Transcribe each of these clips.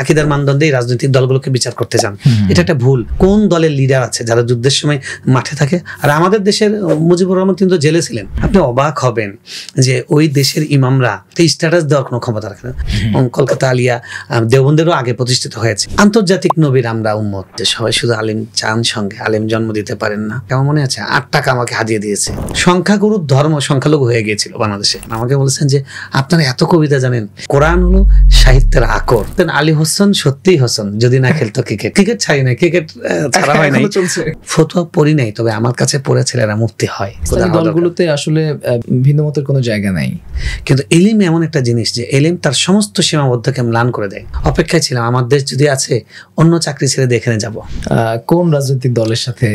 আকীদার মানদণ্ডে রাজনৈতিক দলগুলোকে বিচার করতে যান, এটা একটা ভুল। কোন দলের লিডার আছে যারা যুদ্ধের সময় মাঠে থাকে? আর আমাদের দেশের মুজিবুর রহমান কিন্তু জেলে ছিলেন। আপনি অবাক হবেন যে ওই দেশের ইমামরা স্ট্যাটাস দেওয়ার কোনো ক্ষমতা রাখে না। কলকাতা আলিয়া দেওবন্দেরও আগে প্রতিষ্ঠিত হয়েছে। আন্তর্জাতিক নবীর আমরা উম্মত, যে সবাই শুধু আলেম চান, সঙ্গে আলেম জন্ম দিতে পারেন না। কেমন মনে আছে 8 টাকা আমাকে হাদিয়ে দিয়েছে। সংখ্যাগুরু ধর্ম সংখ্যালঘু হয়ে গিয়েছিল বাংলাদেশে। আমাকে বলেছেন যে আপনারা এত কবিতা জানেন, কোরআন হলো সাহিত্যের আকর। আলী হোসেন সত্যিই হোসেন যদি না খেলতো ক্রিকেট ছাড়ি নাই, ক্রিকেট ছাড়া হয় নাই, ফতোয়া পড়ি নাই, তবে আমার কাছে পড়ে ছেলেরা মুফতি হয়। দলগুলোতে আসলে ভিন্ন মতের কোনো জায়গা নাই, কিন্তু এলিম এমন একটা জিনিস যে এলিম তার সমস্ত সীমাবদ্ধকে ম্লান করে দেয়। অপেক্ষায় ছিলাম আমার দেশ যদি আছে অন্য চাকরি ছেড়ে দিয়ে এখানে যাবো। কোন রাজনৈতিক দলের সাথে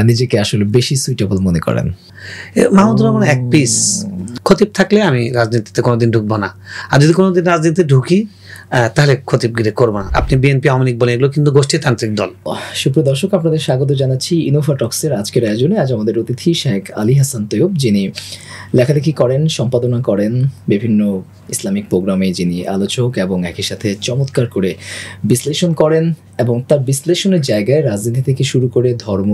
নিজেকে আসলে বেশি সুইটেবল মনে করেন? মাহমুদুর রহমান এক পিস। খতিব থাকলে আমি রাজনীতিতে কোনোদিন ঢুকবো না, আর যদি কোনোদিন রাজনীতিতে ঢুকি তাহলে খতিবগিরি করবো না। আপনি বিএনপি আওয়ামী লীগ বলেন, এগুলো কিন্তু গোষ্ঠীতান্ত্রিক দল। সুপ্রিয় দর্শক, আপনাদের স্বাগত জানাচ্ছি ইনোভা টক্সের আজকের আয়োজনে। আজ আমাদের অতিথি শেখ আলী হাসান তৈয়ব, যিনি লেখালেখি করেন, সম্পাদনা করেন, বিভিন্ন ইসলামিক প্রোগ্রামে যিনি আলোচক এবং একই সাথে চমৎকার করে বিশ্লেষণ করেন, এবং তার বিশ্লেষণের জায়গায় রাজনীতি থেকে শুরু করে ধর্ম,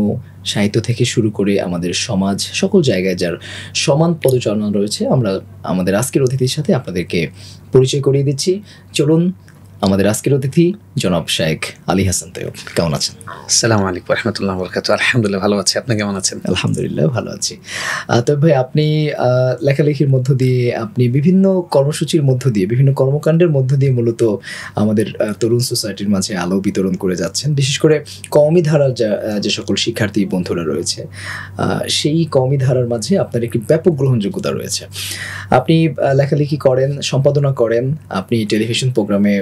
সাহিত্য থেকে শুরু করে আমাদের সমাজ, সকল জায়গায় যার সমান পদচারণা রয়েছে। আমরা আমাদের আজকের অতিথির সাথে আপনাদেরকে পরিচয় করিয়ে দিচ্ছি। চলুন, আমাদের আজকের অতিথি জনাব শেখ আলী হাসান তৈয়ব। কেমন আছেন? আসসালামু আলাইকুম ওয়া রাহমাতুল্লাহি ওয়া বারাকাতুহু। আলহামদুলিল্লাহ ভালো আছি, আপনি কেমন আছেন? আলহামদুলিল্লাহ ভালো আছি। তবে ভাই, আপনি লেখালেখির মধ্য দিয়ে, আপনি বিভিন্ন কর্মসূচির মধ্য দিয়ে, বিভিন্ন কর্মকাণ্ডের মধ্য দিয়ে মূলত আমাদের তরুণ সোসাইটির মাঝে আলো বিতরণ করে যাচ্ছেন। বিশেষ করে কওমি ধারার যে সকল শিক্ষার্থী বন্ধুরা রয়েছে, সেই কওমি ধারার মাঝে আপনার একটি ব্যাপক গ্রহণযোগ্যতা রয়েছে। আপনি লেখালেখি করেন, সম্পাদনা করেন, আপনি টেলিভিশন প্রোগ্রামে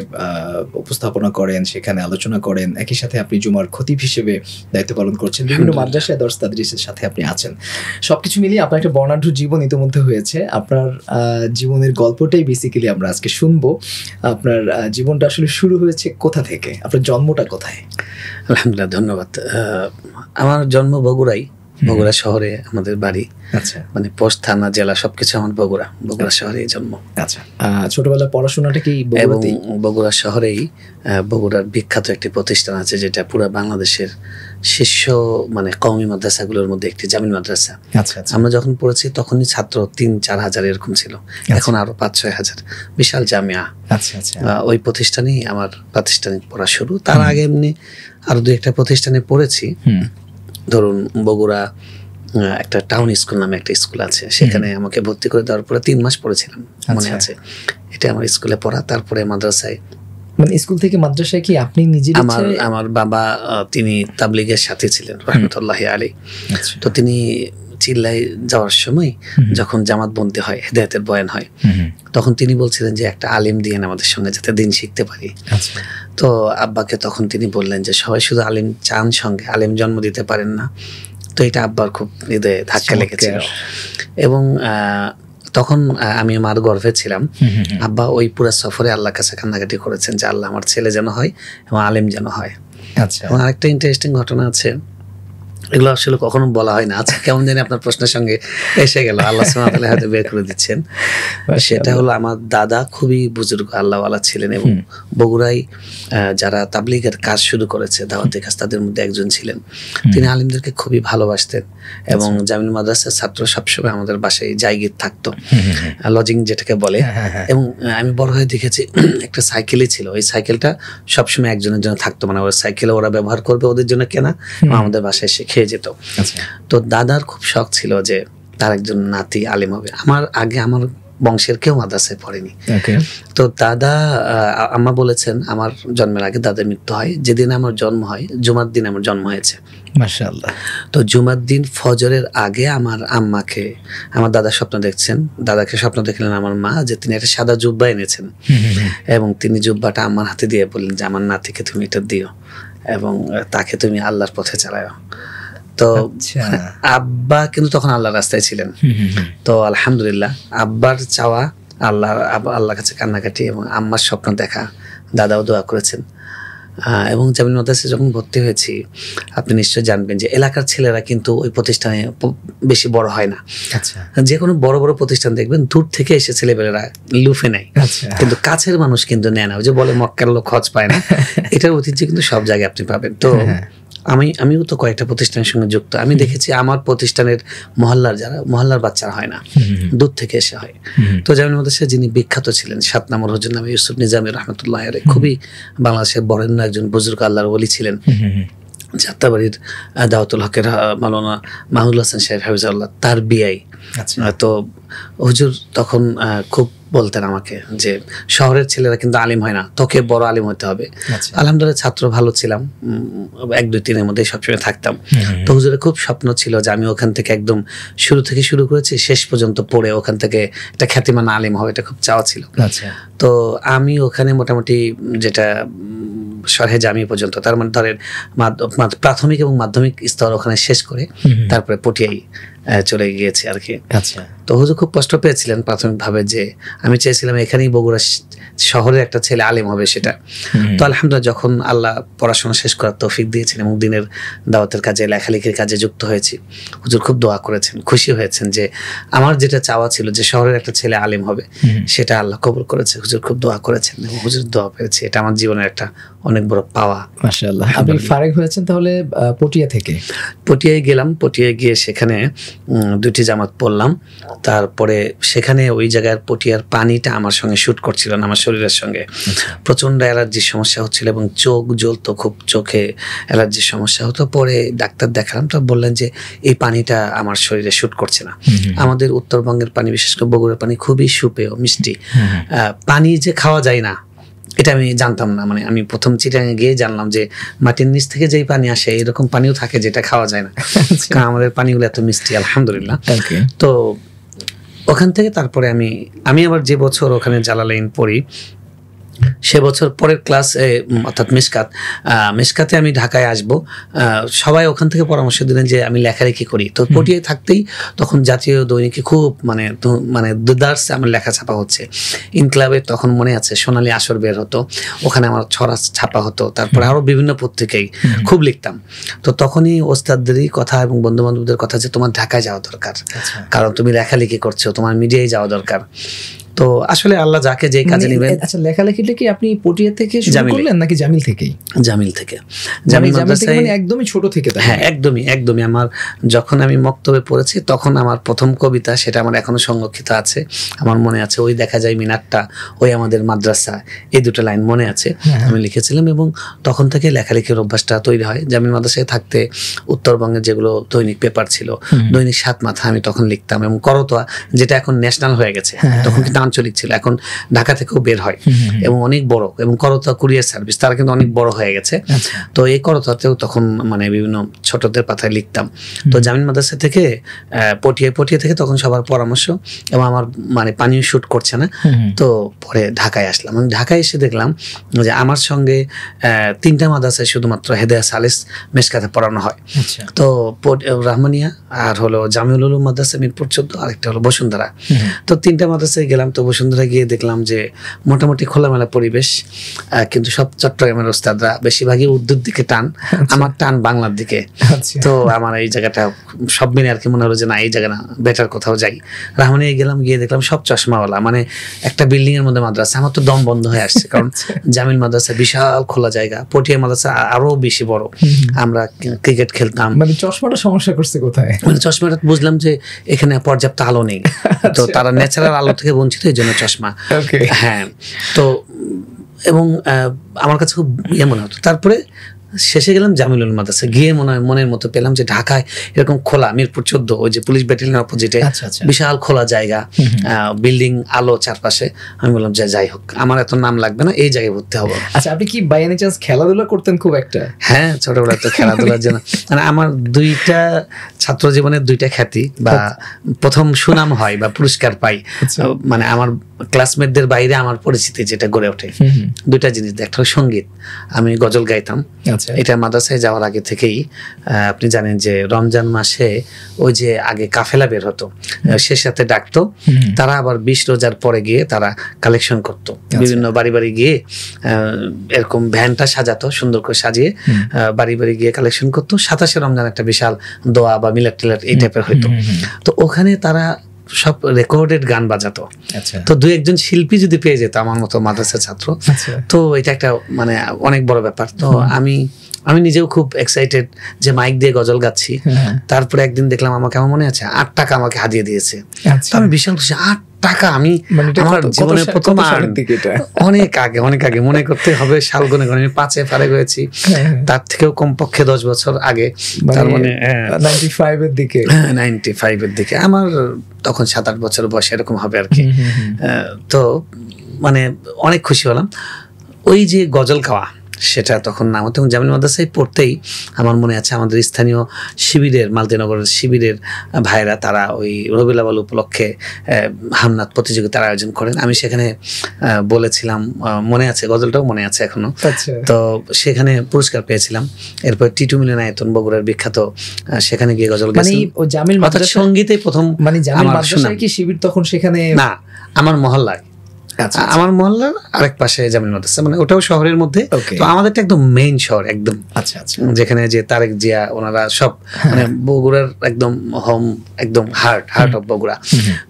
উপস্থাপনা করেন, সেখানে আলোচনা করেন, একই সাথে আপনি জুমার খতিব হিসেবে দায়িত্ব পালন করছেন, বিভিন্ন মাদ্রাসায় দর্স তাদরিসের সাথে আপনি আছেন। সবকিছু মিলিয়ে আপনার একটা বর্ণাঢ্য জীবন ইতিমধ্যে হয়েছে। আপনার জীবনের গল্পটাই বেসিক্যালি আমরা আজকে শুনবো। আপনার জীবনটা আসলে শুরু হয়েছে কোথা থেকে? আপনার জন্মটা কোথায়? আলহামদুলিল্লাহ, ধন্যবাদ। আমার জন্ম বগুড়াই, বগুড়া শহরে আমাদের বাড়ি। আচ্ছা, মানে পোস্ট, থানা, জেলা সবকিছু আমার বগুড়া শহরেই জন্ম। আচ্ছা, ছোটবেলায় পড়াশোনাটা কি বগুড়া শহরেই? বগুড়ার বিখ্যাত একটি প্রতিষ্ঠান আছে যেটা পুরো বাংলাদেশের শীর্ষ মানে কওমি মাদ্রাসাগুলোর মধ্যে একটি, জামিল মাদ্রাসা। আচ্ছা, আমরা যখন পড়েছি তখনই ছাত্র 3-4 হাজার এরকম ছিল, এখন আরো 5-6 হাজার, বিশাল জামিয়া। আচ্ছা, আচ্ছা, ওই প্রতিষ্ঠানেই আমার প্রাতিষ্ঠানিক পড়া শুরু। তার আগে এমনি আরো 2-1টা প্রতিষ্ঠানে পড়েছি। ধরুন বগুড়া একটা টাউন স্কুল নামে একটা স্কুল আছে, সেখানে আমাকে ভর্তি করে দেওয়ার পরে 3 মাস পড়েছিলাম, মনে আছে। এটা আমার স্কুলে পড়া। তারপরে মাদ্রাসায়, মানে স্কুল থেকে মাদ্রাসায় কি আপনি নিজে? আমার বাবা তিনি তাবলিগের সাথে ছিলেন রহমতুল্লাহি আলাইহি। তো তিনি চিল্লাই যাওয়ার সময় যখন জামাত বন্দী হয়, হেদায়েতের বয়ান হয়, তখন তিনি বলছিলেন যে একটা আলেম দিয়ে আমাদের সঙ্গে যাতে দিন শিখতে পারি। তো আব্বাকে তখন তিনি বললেন যে সবাই শুধু আলেম চান, সঙ্গে আলেম জন্ম দিতে পারেন না। তো এটা আব্বার খুব হৃদয়ে ধাক্কা লেগেছিল। এবং তখন আমি আমার গর্ভে ছিলাম। আব্বা ওই পুরো সফরে আল্লাহর কাছে কান্নাকাটি করেছেন যে আল্লাহ আমার ছেলে যেন হয় এবং আলেম যেন হয়। আচ্ছা, এবং আরেকটা ইন্টারেস্টিং ঘটনা আছে, এগুলো আসলে কখনো বলা হয় না। আচ্ছা, কেমন জানি আপনার প্রশ্নের সঙ্গে এসে গেল, আল্লাহ সুবহানাহু ওয়া তাআলা হয়তো বের করে দিচ্ছেন। সেটা হলো আমার দাদা খুবই বুজুর্গ আল্লাহওয়ালা ছিলেন, এবং বগুড়ায় যারা তাবলিগের কাজ শুরু করেছে, দাওয়াতের কাজ, তাদের মধ্যে একজন ছিলেন। তিনি আলিমদেরকে খুবই ভালোবাসতেন, এবং জামিল মাদ্রাসার ছাত্র সবসময় আমাদের বাসায় জায়গির থাকতো, লজিং যেটাকে বলে। এবং আমি বড় হয়ে দেখেছি একটা সাইকেলই ছিল, ওই সাইকেলটা সবসময় একজনের জন্য থাকতো, মানে ওর সাইকেলে ওরা ব্যবহার করবে, ওদের জন্য কেনা, আমাদের বাসায় এসে খেয়ে যেত। তো দাদার খুব শখ ছিল যে তার একজন নাতি আলেম হবে। আমার আগে আমার বংশের কেউ মাদ্রাসায় পড়েনি। তো দাদা, আম্মা বলেছেন আমার জন্মের আগে দাদার মৃত্যু হয়। যেদিন আমার জন্ম হয়, জুমার দিন আমার জন্ম হয়েছে, মাশাআল্লাহ। তো জুমার দিন ফজরের আগে আমার আম্মাকে, আমার দাদা স্বপ্ন দেখছেন, দাদাকে স্বপ্ন দেখলেন আমার মা যে তিনি একটা সাদা জুব্বা এনেছেন, এবং তিনি জুব্বাটা আমার হাতে দিয়ে বললেন যে আমার নাতিকে তুমি এটা দিও এবং তাকে তুমি আল্লাহর পথে চালাও। তো আব্বা কিন্তু তখন আল্লাহর রাস্তায় ছিলেন। তো আলহামদুলিল্লাহ, আব্বার চাওয়া, আল্লাহর কাছে কান্নাকাটি এবং আম্মার স্বপ্ন দেখা, দাদাও দোয়া করেছেন। এবং জামিল মাদ্রাসায় যখন ভর্তি হয়েছি, আপনি নিশ্চয়ই জানবেন যে এলাকার ছেলেরা কিন্তু ওই প্রতিষ্ঠানে বেশি বড় হয় না। আচ্ছা, যে কোনো বড় বড় প্রতিষ্ঠান দেখবেন দূর থেকে এসে ছেলেপেলেরা লুফে নেয়, আচ্ছা, কিন্তু কাছের মানুষ কিন্তু নেয় না। ওই যে বলে মক্কার লোক হজ পায় না, এটার ঐতিহ্য কিন্তু সব জায়গায় আপনি পাবেন। তো আমিও তো কয়েকটা প্রতিষ্ঠানের সঙ্গে যুক্ত। আমি দেখেছি আমার প্রতিষ্ঠানের মহল্লার বাচ্চারা হয় না, দূর থেকে এসে হয়। তো জামিল মাদ্রাসায় যিনি বিখ্যাত ছিলেন 7 নম্বর হুজুর নামে ইউসুফ নিজামী রহমতুল্লাহ আলাইহি, খুবই বাংলাদেশের বরেণ্য একজন বুজুর্গ আল্লাহর ওলি ছিলেন। যাত্রাবাড়ির দাওয়াতুল হকের মাওলানা মাহমুদুল হাসান সাহেব হাফিজাহুল্লাহ তার বিআই। তো হুজুর তখন খুব বলতেন আমাকে যে শহরের ছেলেরা কিন্তু আলিম হয় না, তোকে বড় আলিম হতে হবে। আলহামদুলিল্লাহ ছাত্র ভালো ছিলাম, 1, 2, 3 মধ্যে সবসময় থাকতাম। তো হুজুরের খুব স্বপ্ন ছিল যে আমি ওখান থেকে একদম শুরু করেছি, শেষ পর্যন্ত পড়ে ওখান থেকে একটা খ্যাতিমান আলিম হবে, এটা খুব চাওয়া ছিল। তো আমি ওখানে মোটামুটি যেটা শরহে জামি পর্যন্ত, তার মানে ধরেন প্রাথমিক এবং মাধ্যমিক স্তর ওখানে শেষ করে তারপরে পটিয়াই চলে গিয়েছি আর কি। তো হুজুর খুব কষ্ট পেয়েছিলেন প্রাথমিকভাবে যে আমি চেয়েছিলাম এখানেই বগুড়া শহরের একটা ছেলে আলেম হবে সেটা। তো আলহামদুলিল্লাহ যখন আল্লাহ পড়াশোনা শেষ করার তৌফিক দিয়েছেন এবং দিনের দাওয়াতের কাজে লেখালেখির কাজে যুক্ত হয়েছি, হুজুর খুব দোয়া করেছেন, খুশি হয়েছেন যে আমার যেটা চাওয়া ছিল যে শহরের একটা ছেলে আলেম হবে সেটা আল্লাহ কবুল করেছে। হুজুর খুব দোয়া করেছেন এবং হুজুর দোয়া পেয়েছি, এটা আমার জীবনের একটা অনেক বড় পাওয়া। মাশাআল্লাহ। আপনি ফারেক হয়েছেন তাহলে পটিয়া থেকে? পটিয়ায় গেলাম, পটিয়ায় গিয়ে সেখানে 2টি জামাত পড়লাম। তারপরে সেখানে ওই জায়গার পটিয়ার পানিটা আমার সঙ্গে শুট করছিল না, আমার শরীরের সঙ্গে প্রচন্ড অ্যালার্জির সমস্যা হচ্ছিল এবং চোখ জ্বলতো, খুব চোখে অ্যালার্জির সমস্যা হতো। পরে ডাক্তার দেখালাম, তো বললেন যে এই পানিটা আমার শরীরে শুট করছে না। আমাদের উত্তরবঙ্গের পানি, বিশেষ করে বগুড়ার পানি খুবই সুপেয়, মিষ্টি। পানি যে খাওয়া যায় না এটা আমি জানতাম না, মানে আমি প্রথম চিটাগাঙে গিয়ে জানলাম যে মাটির নিচ থেকে যেই পানি আসে এরকম পানিও থাকে যেটা খাওয়া যায় না, কারণ আমাদের পানিগুলো এত মিষ্টি আলহামদুলিল্লাহ। তো ওখান থেকে তারপরে আমি আবার যে বছর ওখানে জালালাইন পড়ি সে বছর পরের ক্লাস অর্থাৎ মেশকাতে আমি ঢাকায় আসব। সবাই ওখান থেকে পরামর্শ দিলেন যে আমি লেখালেখি করি। তো পটিয়ায় থাকতেই তখন জাতীয় দৈনিকে খুব মানে দুদার্স আমার লেখা ছাপা হচ্ছে। ইনক্লাবে তখন মনে আছে সোনালী আসর বের হতো, ওখানে আমার ছড়া ছাপা হতো। তারপরে আরো বিভিন্ন পত্রিকায় খুব লিখতাম। তো তখনই ওস্তাদদেরই কথা এবং বন্ধু বান্ধবদের কথা যে তোমার ঢাকায় যাওয়া দরকার, কারণ তুমি লেখালেখি করছো, তোমার মিডিয়ায় যাওয়া দরকার। তো আসলে আল্লাহ যাকে যেই কাজে নেবেন। আচ্ছা, লেখালেখিটা কি আপনি পটিয়া থেকে শুরু করলেন নাকি জামিল থেকেই? জামিল থেকে। জামিল মাদ্রাসায় মানে একদমই ছোট থেকে? হ্যাঁ, একদমই। আমার যখন আমি মক্তবে পড়েছি তখন আমার প্রথম কবিতা, সেটা আমার এখনো সংরক্ষিত আছে, আমার মনে আছে। ওই দেখা যায় মিনারটা, ওই আমাদের মাদ্রাসা, এই 2টা লাইন মনে আছে, আমি লিখেছিলাম। এবং তখন থেকে লেখালেখির অভ্যাসটা তৈরি হয়। জামিল মাদ্রাসায় থাকতে উত্তরবঙ্গের যেগুলো দৈনিক পেপার ছিল, দৈনিক 7 মাথা আমি তখন লিখতাম। এবং করতোয়া, যেটা এখন ন্যাশনাল হয়ে গেছে, তখন কিন্তু আঞ্চলিক ছিল, এখন ঢাকা থেকেও বের হয় এবং অনেক বড়। এবং করতোয়া কুরিয়ার সার্ভিস, তারা কিন্তু অনেক বড় হয়ে গেছে। তো এই করতোয়াতেও তখন মানে বিভিন্ন ছোটদের পাতায় লিখতাম। তো জামিল মাদ্রাসা থেকে পটিয়া থেকে তখন সবার পরামর্শ, এবং আমার মানে পানিও শুট করছে না। তো পরে ঢাকায় আসলাম। আমি ঢাকায় এসে দেখলাম যে আমার সঙ্গে 3টা মাদ্রাসায় শুধুমাত্র হেদায়া সালেস মেশকাতে পড়ানো হয়। তো রহমানিয়া আর হলো জামিউল উলুম মাদ্রাসা মিরপুর 14, আরেকটা হলো বসুন্ধরা। তো 3টা মাদ্রাসায় গেলাম। তো বসুন্ধরা গিয়ে দেখলাম যে মোটামুটি খোলামেলা পরিবেশ, কিন্তু সব চট্টগ্রামের ওস্তাদরা, বেশিরভাগই উর্দুর দিকে টান, আমার টান বাংলার দিকে। তো আমার এই জায়গাটা সব মিলে আর কি মনে হলো যে না, এই জায়গা না, বেটার কোথাও যাই। রহমানিয়া গেলাম, গিয়ে দেখলাম সব চশমাওয়ালা, মানে একটা বিল্ডিং এর মধ্যে মাদ্রাসা। আমার তো দম বন্ধ হয়ে আসছে, কারণ জামিল মাদ্রাসা বিশাল খোলা জায়গা, পটিয়া মাদ্রাসা আরো বেশি বড়। আমরা ক্রিকেট খেলতাম। মানে চশমাটা সমস্যা করছে কোথায়? মানে চশমাটা বুঝলাম যে এখানে পর্যাপ্ত আলো নেই, তো তারা ন্যাচারাল আলো থেকে বঞ্চিত, এই জন্য চশমা। হ্যাঁ, তো এবং আমার কাছে খুব মনে হতো। তারপরে শেষে গেলাম জামিলুল মাদ্রাসা, গিয়ে মনের মতো পেলাম যে ঢাকায় এরকম খোলা, মিরপুর 14 ওই যে পুলিশ ব্যাটালিয়নের অপোজিটে বিশাল খোলা জায়গা, বিল্ডিং, আলো চারপাশে। আমি বললাম যে যাই হোক, আমার এত নাম লাগবে না, এই জায়গায় ভর্তি হবো। আচ্ছা, আপনি কি বাই এনি চান্স খেলাধুলা করতেন খুব একটা? হ্যাঁ, ছোটবেলায় তো খেলাধুলার জন্য মানে আমার 2টা ছাত্র জীবনের 2টা খ্যাতি বা প্রথম সুনাম হয় বা পুরস্কার পাই, মানে আমার ক্লাসমেটদের বাইরে আমার পরিচিতি যেটা গড়ে ওঠে 2টা জিনিস। একটা হলো সঙ্গীত, আমি গজল গাইতাম। আচ্ছা এটা মাদ্রাসায় যাওয়ার আগে থেকেই আপনি জানেন যে রমজান মাসে ওই যে আগে কাফেলা বের হতো, সে সাথে ডাকতো, তারা আবার 20 রোজার পরে গিয়ে তারা কালেকশন করতো, বিভিন্ন বাড়ি বাড়ি গিয়ে এরকম ভ্যানটা সাজাতো, সুন্দর করে সাজিয়ে বাড়ি বাড়ি গিয়ে কালেকশন করতো। 27শে রমজান একটা বিশাল দোয়া বা মিলাদ টিলাদ এই টাইপের হইতো। তো ওখানে তারা সব রেকর্ডেড গান বাজাতো। তো দুই একজন শিল্পী যদি পেয়ে যেত আমার মতো মাদ্রাসা ছাত্র, তো এটা একটা মানে অনেক বড় ব্যাপার। তো আমি নিজেও খুব এক্সাইটেড যে মাইক দিয়ে গজল গাচ্ছি। তারপরে একদিন দেখলাম, আমাকে আমার মনে আছে 8 টাকা আমাকে হাদিয়ে দিয়েছে। তো আমি বিশাল খুশি, 8 টাকা আমি আমার জীবনের প্রথম, অনেক আগে মনে করতে হবে সাল গুনে গুনে, আমি 5-এ ফারেক হয়েছি, তার থেকেও কমপক্ষে 10 বছর আগে, তার মানে 95 এর দিকে আমার তখন 7-8 বছর বয়স এরকম হবে আর কি। তো মানে অনেক খুশি হলাম। ওই যে গজল গাওয়া, সেটা তখন না হতো। জামিল মাদ্রাসায় পড়তেই আমার মনে আছে আমাদের স্থানীয় শিবিরের, মালতীনগরের শিবিরের ভাইরা, তারা ওই রবিউল আউয়াল উপলক্ষে হামনাত প্রতিযোগিতার আয়োজন করেন। আমি সেখানে বলেছিলাম, মনে আছে, গজলটাও মনে আছে এখনো। তো সেখানে পুরস্কার পেয়েছিলাম। এরপর টিটু মিলনায়তন, বগুড়ার বিখ্যাত, সেখানে গিয়ে গজল গেছি। জামিল মাদ্রাসা সঙ্গীতে প্রথম, মানে জামিল মাদ্রাসায় কি শিবির তখন সেখানে? না, আমার মহল্লায়, আমার মহল্লার আরেক পাশে জামিল মাদ্রাসা, মানে ওটাও শহরের মধ্যে। তো আমাদেরটা একদম মেইন শহর, একদম যেখানে যে তারেক জিয়া ওনারা সব, মানে বগুড়ার একদম হোম, একদম হার্ট অফ বগুড়া।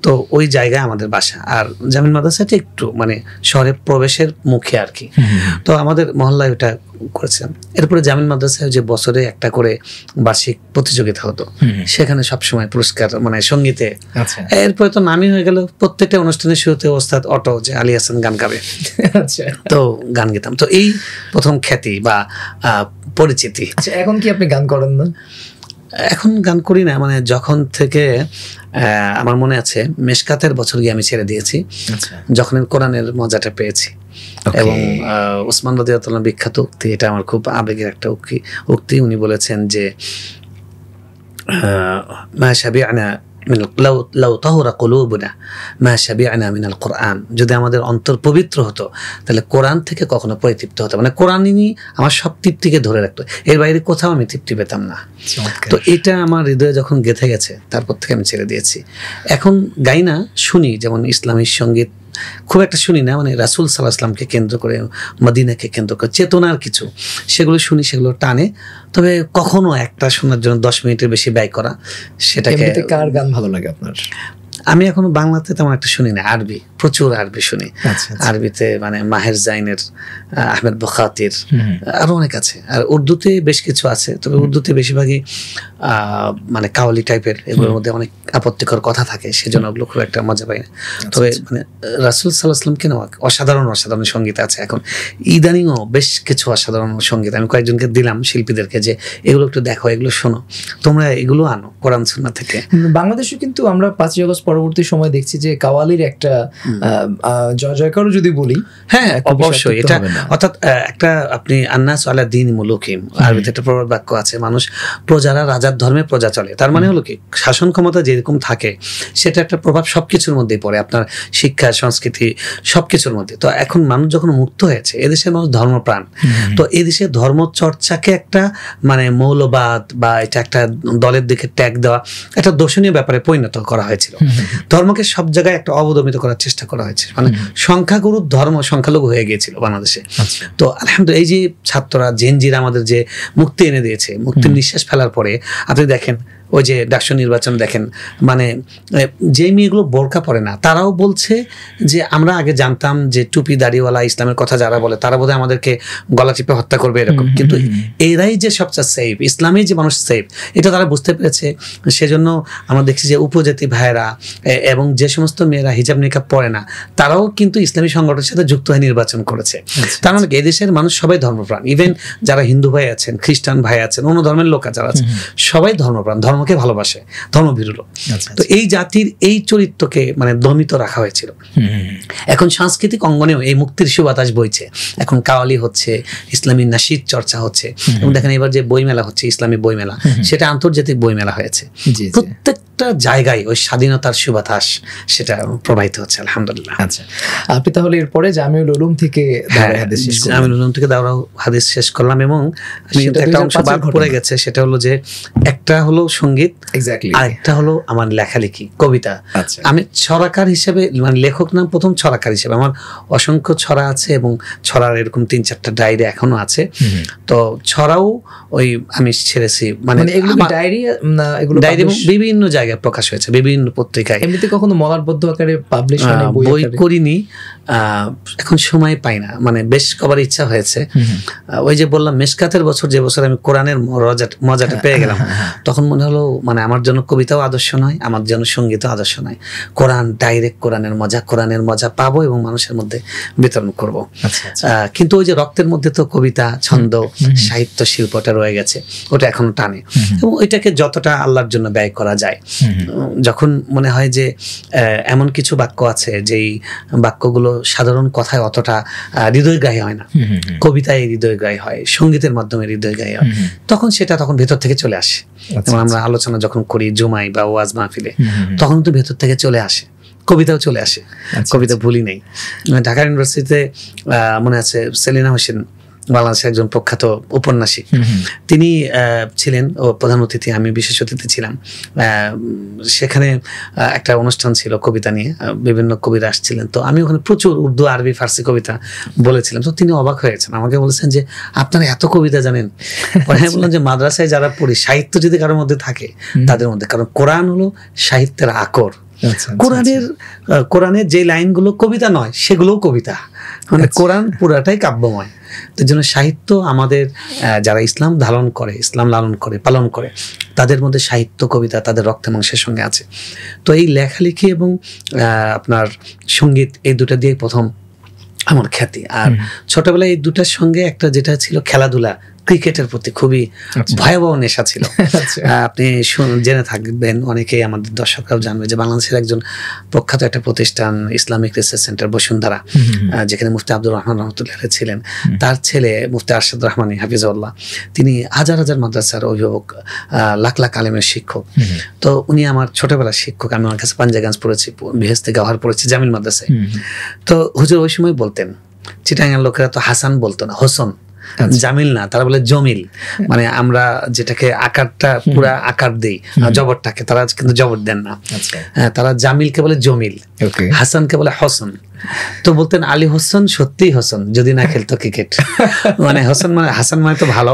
তো ওই জায়গায় আমাদের বাসা। আর জামিল মাদ্রাসাটা একটু মানে শহরে প্রবেশের মুখে আর কি। তো আমাদের মহল্লায় ওটা করেছিলাম। এরপরে জামিল মাদ্রাসায় যে বছরে একটা করে বার্ষিক প্রতিযোগিতা হতো, সেখানে সবসময় পুরস্কার, মানে সঙ্গীতে। এরপরে তো নামই হয়ে গেল, প্রত্যেকটা অনুষ্ঠানের শুরুতে ওস্তাদ অটো যে আলী হাসান গান গাবে, তো গান গেতাম। তো এই প্রথম খ্যাতি বা পরিচিতি। এখন কি আপনি গান করেন না? এখন গান করি না, মানে যখন থেকে আমার মনে আছে মেশকাতের বছর গিয়ে আমি ছেড়ে দিয়েছি, যখন কোরআনের মজাটা পেয়েছি। এবং ওসমান রাদিয়াল্লাহু তাআলা বিখ্যাত উক্তি, এটা আমার খুব আবেগের একটা উক্তি। উনি বলেছেন যে মা শাবি'না লাউ তাহুরা কুলুবুনা মা শাবি'না মিনাল কুরআন। যদি আমাদের অন্তর পবিত্র হতো তাহলে কোরআন থেকে কখনো পরিতৃপ্ত হতো, মানে কোরআনই আমার সব তৃপ্তিকে ধরে রাখতো, এর বাইরে কোথাও আমি তৃপ্তি পেতাম না। তো এটা আমার হৃদয়ে যখন গেঁথে গেছে, তারপর থেকে আমি ছেড়ে দিয়েছি। এখন গাই না, শুনি, যেমন ইসলামী সঙ্গীত খুব একটা শুনি না, মানে রাসূল সাল্লাল্লাহু আলাইহি ওয়াসাল্লামকে কেন্দ্র করে, মদিনাকে কেন্দ্র করে চেতনার কিছু, সেগুলো শুনি, সেগুলো টানে। তবে কখনো একটা শোনার জন্য 10 মিনিটের বেশি ব্যয় করা, সেটাকে। কার গান ভালো লাগে আপনার? আমি এখনো বাংলাতে তেমন একটা শুনি না, আরবি, প্রচুর আরবি শুনি। আরবিতে মানে মাহের জাইনের, আহমেদ বখাতির, আরো অনেক আছে। আর উর্দুতে বেশ কিছু আছে, তবে উর্দুতে বেশিরভাগই মানে কাওয়ালি টাইপের, এগুলোর মধ্যে অনেক আপত্তিকর কথা থাকে, সেজন্য ওগুলো খুব একটা মজা পাই না। তবে মানে রাসূল সাল্লাল্লাহু আলাইহি ওয়াসাল্লাম কেন অসাধারণ সঙ্গীত আছে এখন, ইদানিংও বেশ কিছু অসাধারণ সঙ্গীত। আমি কয়েকজনকে দিলাম, শিল্পীদেরকে, যে এগুলো একটু দেখো, এগুলো শোনো, তোমরা এগুলো আনো কোরআন সুন্নাহ থেকে। বাংলাদেশে কিন্তু আমরা 5ই আগস্ট পরবর্তী সময় দেখছি যে কাওয়ালির একটা জয়কারও যদি বলি, হ্যাঁ অবশ্যই, এটা অর্থাৎ একটা, আপনি আন্নাস আলা দীন মুলুকিম, আরবিতে একটা প্রবাদ বাক্য আছে, মানুষ প্রজারা রাজার ধর্মে প্রজা চলে। তার মানে হলো কি, শাসন ক্ষমতা যেরকম থাকে সেটা একটা প্রভাব সবকিছুর মধ্যেই পড়ে, আপনার শিক্ষা, সংস্কৃতি, সবকিছুর মধ্যে। তো এখন মানুষ যখন মুক্ত হয়েছে, এদেশের মানুষ ধর্মপ্রাণ, তো এদেশে ধর্ম চর্চাকে একটা মানে মৌলবাদ বা এটা একটা দলের দিকে ট্যাগ দেওয়া একটা দর্শনীয় ব্যাপারে পরিণত করা হয়েছিল। ধর্মকে সব জায়গায় একটা অবদমিত করার চেষ্টা করা হয়েছে, মানে সংখ্যাগুরুর ধর্ম সংখ্যালঘু হয়ে গিয়েছিল বাংলাদেশে। তো আলহামদুলিল্লাহ এই যে ছাত্ররা, জেনজিরা আমাদের যে মুক্তি এনে দিয়েছে, মুক্তির নিঃশ্বাস ফেলার পরে আপনি দেখেন ওই যে ডাকসু নির্বাচন দেখেন, মানে যে মেয়েগুলো বোরকা পরে না, তারাও বলছে যে আমরা আগে জানতাম যে টুপি দাড়িওয়ালা ইসলামের কথা যারা বলে তারা বোধহয় আমাদেরকে গলা টিপে হত্যা করবে এরকম, কিন্তু এরাই যে সবচেয়ে সেফ, ইসলামেই যে মানুষ সেফ, এটা তারা বুঝতে পেরেছে। সেজন্য আমরা দেখছি যে উপজাতি ভাইয়েরা এবং যে সমস্ত মেয়েরা হিজাব নিকাব পরে না, তারাও কিন্তু ইসলামী সংগঠনের সাথে যুক্ত হয়ে নির্বাচন করেছে। তার মানে এদেশের মানুষ সবাই ধর্মপ্রাণ, ইভেন যারা হিন্দু ভাই আছেন, খ্রিস্টান ভাই আছেন, অন্য ধর্মের লোক যারা আছেন, সবাই ধর্মপ্রাণ, ধর্মকে ভালোবাসে, ধর্মভীরু। তো এই জাতির এই চরিত্রকে মানে দমিত রাখা হয়েছিল। এখন সাংস্কৃতিক অঙ্গনেও এই মুক্তির সুবাতাস বইছে, এখন কাওয়ালি হচ্ছে, ইসলামী নাশিদ চর্চা হচ্ছে, এবং দেখেন এবার যে বইমেলা হচ্ছে, ইসলামী বইমেলা, সেটা আন্তর্জাতিক বইমেলা হয়েছে। প্রত্যেকটা প্রত্যেকটা জায়গায় ওই স্বাধীনতার সুবাতাস সেটা প্রবাহিত হচ্ছে আলহামদুলিল্লাহ। আচ্ছা, আপনি তাহলে এরপরে জামিউল উলুম থেকে দাওরায়ে হাদিস শেষ করলেন? জামিউল উলুম থেকে দাওরায়ে হাদিস শেষ করলাম, এবং একটা অংশ বাদ পড়ে গেছে, সেটা হলো যে একটা হলো সঙ্গীত, আরেকটা হলো আমার লেখালেখি, কবিতা। আমি ছড়াকার হিসেবে, মানে লেখক নাম প্রথম, ছড়াকার হিসেবে আমার অসংখ্য ছড়া আছে, এবং ছড়ার এরকম 3-4টা ডায়েরি এখনো আছে। তো ছড়াও ওই আমি ছেড়েছি, মানে ডায়েরি বিভিন্ন জায়গায় প্রকাশ হয়েছে, বিভিন্ন পত্রিকায়। এমনিতে কখনো মলাটবদ্ধ আকারে পাবলিশ হয়? বই করিনি, এখন সময় পাই না, মানে বেশ কবার ইচ্ছা হয়েছে। ওই যে বললাম মেশকাতের বছর, যে বছর আমি কোরআনের মজাটা পেয়ে গেলাম, তখন মনে হলো মানে আমার জন্য কবিতাও আদর্শ নয়, আমার জন্য সঙ্গীতও আদর্শ নয়, কোরআন ডাইরেক্ট কোরআনের মজা পাবো এবং মানুষের মধ্যে বিতরণ করব। কিন্তু ওই যে রক্তের মধ্যে তো কবিতা, ছন্দ, সাহিত্য, শিল্পটা রয়ে গেছে, ওটা এখনো টানে, এবং ওইটাকে যতটা আল্লাহর জন্য ব্যয় করা যায়। যখন মনে হয় যে এমন কিছু বাক্য আছে যেই বাক্যগুলো সাধারণ কথায় অতটা হৃদয়গ্রাহী হয় না, কবিতায় হৃদয়গ্রাহী হয়, সঙ্গীতের মাধ্যমে হৃদয়গ্রাহী হয়, তখন সেটা ভেতর থেকে চলে আসে। আমরা আলোচনা যখন করি জুমাই বা ওয়াজ মাহফিলে, তখন তো ভেতর থেকে চলে আসে, কবিতাও চলে আসে। কবিতা ভুলি নেই। ঢাকা ইউনিভার্সিটিতে মনে আছে সেলিনা হোসেন, বাংলাদেশের একজন প্রখ্যাত উপন্যাসিক, তিনি ছিলেন ও প্রধান অতিথি, আমি বিশেষ অতিথি ছিলাম। সেখানে একটা অনুষ্ঠান ছিল কবিতা নিয়ে, বিভিন্ন কবিরা আসছিলেন। তো আমি ওখানে প্রচুর উর্দু, আরবি, ফার্সি কবিতা বলেছিলাম। তো তিনি অবাক হয়েছেন, আমাকে বলেছেন যে আপনারা এত কবিতা জানেন। আমি বললাম যে মাদ্রাসায় যারা পড়ি, সাহিত্য যদি কারোর মধ্যে থাকে তাদের মধ্যে, কারণ কোরআন হলো সাহিত্যের আকর। কোরআনের যে লাইনগুলো কবিতা নয়, সেগুলোও কবিতা, মানে কোরআন পুরাটাই কাব্যময়। তার জন্য সাহিত্য আমাদের, যারা ইসলাম ধারণ করে, ইসলাম লালন করে, পালন করে, তাদের মধ্যে সাহিত্য, কবিতা তাদের রক্তে মাংসের সঙ্গে আছে। তো এই লেখালেখি এবং আপনার সঙ্গীত, এই দুটা দিয়ে প্রথম আমার খ্যাতি। আর ছোটবেলায় এই দুটার সঙ্গে একটা যেটা ছিল খেলাধুলা, ক্রিকেটের প্রতি খুবই ভয়াবহ নেশা ছিল। আপনি জেনে থাকবেন, অনেকেই আমাদের দর্শকরাও জানবে যে বাংলাদেশের একজন প্রখ্যাত একটা প্রতিষ্ঠান ইসলামিক রিসার্চ সেন্টার বসুন্ধরা, যেখানে মুফতি আব্দুর রহমান রহমতুল্লাহ ছিলেন, তার ছেলে মুফতি আরশাদ রহমানী হাফিজাউল্লাহ, তিনি হাজার হাজার মাদ্রাসার অভিভাবক, লাখ লাখ আলেমের শিক্ষক। তো উনি আমার ছোটবেলার শিক্ষক। আমি আমার কাছে পাঞ্জাগাঞ্জ পড়েছি, বেহেশতে গাওহার পড়েছি, জামিল মাদ্রাসায়। তো হুজুর ওই সময় বলতেন, চিটাঙ্গের লোকেরা তো হাসান বলতো না, হোসন, জামিল না, তারা বলে জমিল। মানে আমরা যেটাকে আকারটা পুরা আকার দেই, জবরটাকে, তারা কিন্তু জবর দেন না। তারা জামিলকে বলে জমিল, হাসানকে বলে হোসন। তো বলতেন আলী হোসেন সত্যিই হোসেন যদি না খেলতো ক্রিকেট। মানে হোসেন মানে হাসান মানে তো ভালো।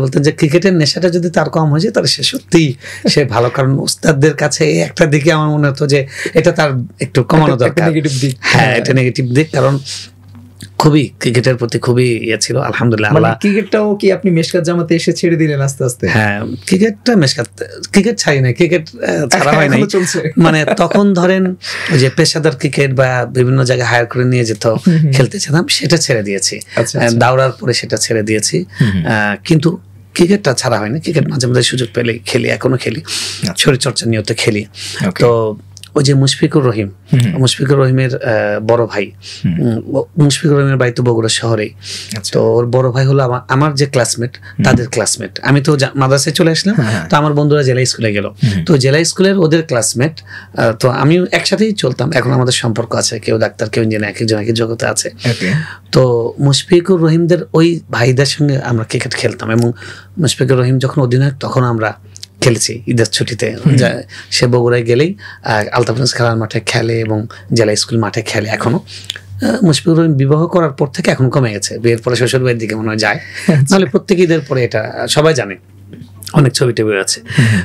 বলতেন যে ক্রিকেটের নেশাটা যদি তার কম হয়ে যায় তাহলে সে সত্যিই সে ভালো। কারণ উস্তাদদের কাছে একটা দিকে আমার মনে হতো যে এটা তার একটু কমানো দরকার। হ্যাঁ, এটা নেগেটিভ দিক, কারণ খুবই ক্রিকেটের প্রতি খুবই ইয়ে ছিল। আলহামদুলিল্লাহ। ক্রিকেটটাও কি আপনি মেশকাত জামাতে এসে ছেড়ে দিলেন আস্তে আস্তে? হ্যাঁ, ক্রিকেট ছাড়ি নাই, ক্রিকেট ছাড়া হয় নাই। মানে তখন ধরেন ওই যে পেশাদার ক্রিকেট বা বিভিন্ন জায়গায় হায়ার করে নিয়ে যেত, খেলতে যেতাম, সেটা ছেড়ে দিয়েছি। দাওরার পরে সেটা ছেড়ে দিয়েছি, কিন্তু ক্রিকেটটা ছাড়া হয়নি। ক্রিকেট মাঝে মাঝে সুযোগ পেলে খেলি, এখনো খেলি, শরীর চর্চা নিয়ত খেলি। তো ওই যে মুশফিকুর রহিমের বড় ভাই, মুশফিকুর রহিমের বাড়ি তো বগুড়া শহরেই। তো ওর বড় ভাই হলো আমার যে ক্লাসমেট, তাদের ক্লাসমেট। আমি তো মাদ্রাসায় চলে আসলাম, তো আমার বন্ধুরা জেলা স্কুলে গেল, তো জেলা স্কুলের ওদের ক্লাসমেট। তো আমিও একসাথেই চলতাম, এখন আমাদের সম্পর্ক আছে, কেউ ডাক্তার, কেউ ইঞ্জিনিয়ার, একজন এক জগতে আছে। তো মুশফিকুর রহিমদের ওই ভাইদের সঙ্গে আমরা ক্রিকেট খেলতাম, এবং মুশফিকুর রহিম যখন অধিনায়ক তখন আমরা খেলেছি ঈদের ছুটিতে। সে বগুড়ায় গেলেই আলতাফ খেলার মাঠে খেলে এবং জেলা স্কুল মাঠে খেলে এখনো। মুশফিকুর রহিম বিবাহ করার পর থেকে এখন কমে গেছে, বিয়ের পরে শ্বশুর বাড়ির দিকে মনে হয় যায়, নাহলে প্রত্যেক ঈদের পরে এটা সবাই জানে, অনেক ছবি টবি আছে।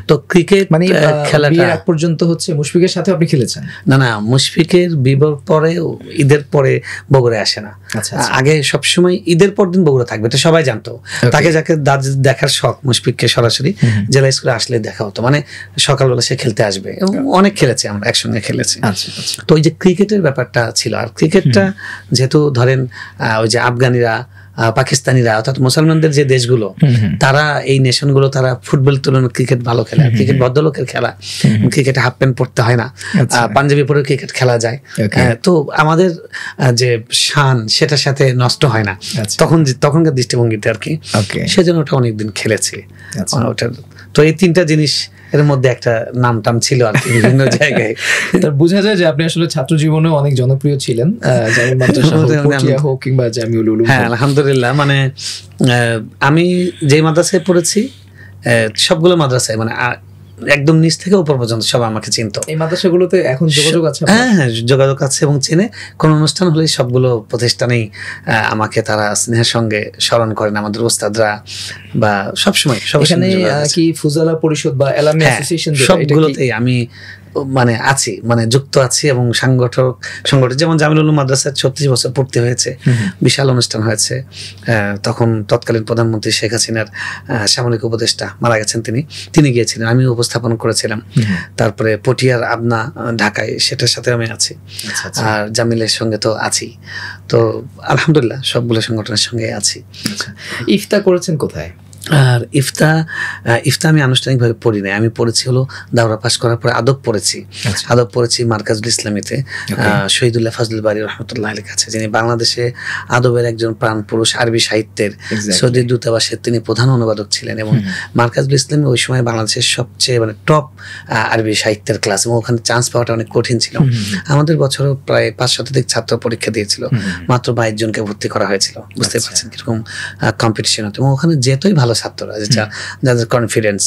তো ক্রিকেট মানে খেলাটা এক পর্যন্ত হচ্ছে মুশফিকের সাথে আপনি খেলেছেন? না, মুশফিকের বিবাহ পরে, ঈদের পরে বগুড়ায় আসে না। আগে সবসময় ঈদের পর দিন বগুড়া থাকবে, এটা সবাই জানতো। তাকে যাকে দেখার শখ, মুশফিককে সরাসরি জেলা স্কুলে আসলে দেখা হতো, মানে সকালবেলা সে খেলতে আসবে, এবং অনেক খেলেছি আমরা, একসঙ্গে খেলেছি। তো ওই যে ক্রিকেটের ব্যাপারটা ছিল। আর ক্রিকেটটা যেহেতু ধরেন ওই যে আফগানিরা, পাকিস্তানিরা, অর্থাৎ মুসলমানদের যে দেশগুলো, তারা এই নেশনগুলো, তারা ফুটবল তুলনায় ক্রিকেট ভালো খেলে। ক্রিকেট ভদ্রলোকের খেলা, ক্রিকেটে হাফ প্যান্ট পরতে হয় না, পাঞ্জাবি পরে ক্রিকেট খেলা যায়। তো আমাদের যে শান সেটার সাথে নষ্ট হয় না তখনকার দৃষ্টিভঙ্গিতে আর কি। সেজন্য ওটা অনেকদিন খেলেছি ওটার। তো এই তিনটা জিনিস এর মধ্যে একটা নাম টাম ছিল আর কি বিভিন্ন জায়গায়। তার বোঝা যায় যে আপনি আসলে ছাত্র জীবনে অনেক জনপ্রিয় ছিলেন, জামিল মাদ্রাসা হোক, পটিয়া হোক কিংবা জামিউল উলুম। হ্যাঁ আলহামদুলিল্লাহ, মানে আমি যে মাদ্রাসায় পড়েছি সবগুলো মাদ্রাসায় মানে একদম নিচ থেকে উপর পর্যন্ত সব আমাকে চিনতো। এই মাদ্রাসাগুলোতে এখন যোগাযোগ আছে? হ্যাঁ যোগাযোগ আছে এবং চিনে। কোনো অনুষ্ঠান হলে সবগুলো প্রতিষ্ঠানেই আমাকে তারা স্নেহের সঙ্গে স্মরণ করেন আমাদের ওস্তাদরা বা সবসময়। এখানে কি ফুজালা পরিষদ বা এলামি অ্যাসোসিয়েশন সবগুলোতেই আমি মানে আছি, মানে যুক্ত আছি এবং সংগঠন যেমন জামিল উলুম মাদ্রাসার 36 বছর পূর্তি হয়েছে, বিশাল অনুষ্ঠান হয়েছে। তখন তৎকালীন প্রধানমন্ত্রী শেখ হাসিনার সামরিক উপদেষ্টা মারা গেছেন, তিনি গিয়েছিলেন, আমি উপস্থাপন করেছিলাম। তারপরে পটিয়ার আবনা ঢাকায়, সেটার সাথে আমি আছি। আর জামিলের সঙ্গে তো আছি। তো আলহামদুলিল্লাহ সবগুলো সংগঠনের সঙ্গে আছি। ইফতা করেছেন কোথায়? আর ইফতা আমি আনুষ্ঠানিকভাবে পড়ি নাই, আমি পড়েছি হলো দাওরা পাস করার পরে আদব পড়েছি। আদব পড়েছি মার্কাজুল ইসলামীতে শহীদুল্লাহ ফাজলুল বারী রহমতুল্লাহ আলাইহির কাছে, যিনি বাংলাদেশে আদবের একজন প্রাণ পুরুষ, আরবি সাহিত্যের সৌদি দূতাবাসের তিনি প্রধান অনুবাদক ছিলেন। এবং মার্কাজুল ইসলামী ওই সময় বাংলাদেশের সবচেয়ে মানে টপ আরবি সাহিত্যের ক্লাস, এবং ওখানে চান্স পাওয়াটা অনেক কঠিন ছিল। আমাদের বছরও প্রায় 5 শতাধিক ছাত্র পরীক্ষা দিয়েছিল, মাত্র 22 জনকে ভর্তি করা হয়েছিল। বুঝতে পারছেন কিরকম কম্পিটিশন হতো। এবং ওখানে যেতই ভালো ছাত্ররা, যাদের কনফিডেন্স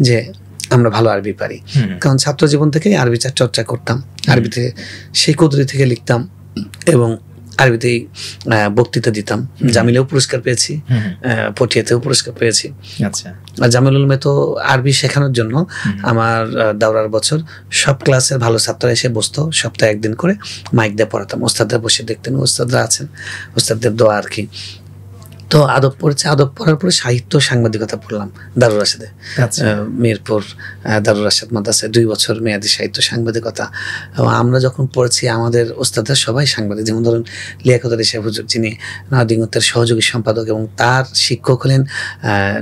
যে আমরা ভালো আরবি পারি, কারণ ছাত্র জীবন থেকে আরবি চর্চা করতাম, আরবিতে সেই কদরি থেকে লিখতাম এবং আরবিতেই বক্তৃতা দিতাম। জামিলেও পুরস্কার পেয়েছি, পটিয়াতেও পুরস্কার পেয়েছি। আর জামিল উলুমে তো আরবি শেখানোর জন্য আমার দাওরার বছর সব ক্লাসের ভালো ছাত্ররা এসে বসতো, সপ্তাহে একদিন করে মাইক দিয়ে পড়াতাম, ওস্তাদরা বসে দেখতেন, ওস্তাদরা আছেন, ওস্তাদদের দোয়া আর কি। তো আদব পড়েছে, আদব পড়ার পরে সাহিত্য সাংবাদিকতা পড়লাম দারুল রাশেদে, মিরপুর দারুল রাশেদ মাদ্রাসায় 2 বছর মেয়াদী সাহিত্য সাংবাদিকতা। এবং আমরা যখন পড়েছি আমাদের ওস্তাদরা সবাই সাংবাদিক, যেমন ধরুন লিয়াকত আলী সাহেব হুজুর, যিনি নওয়াদিঙ্গতের সহযোগী সম্পাদক, এবং তার শিক্ষক হলেন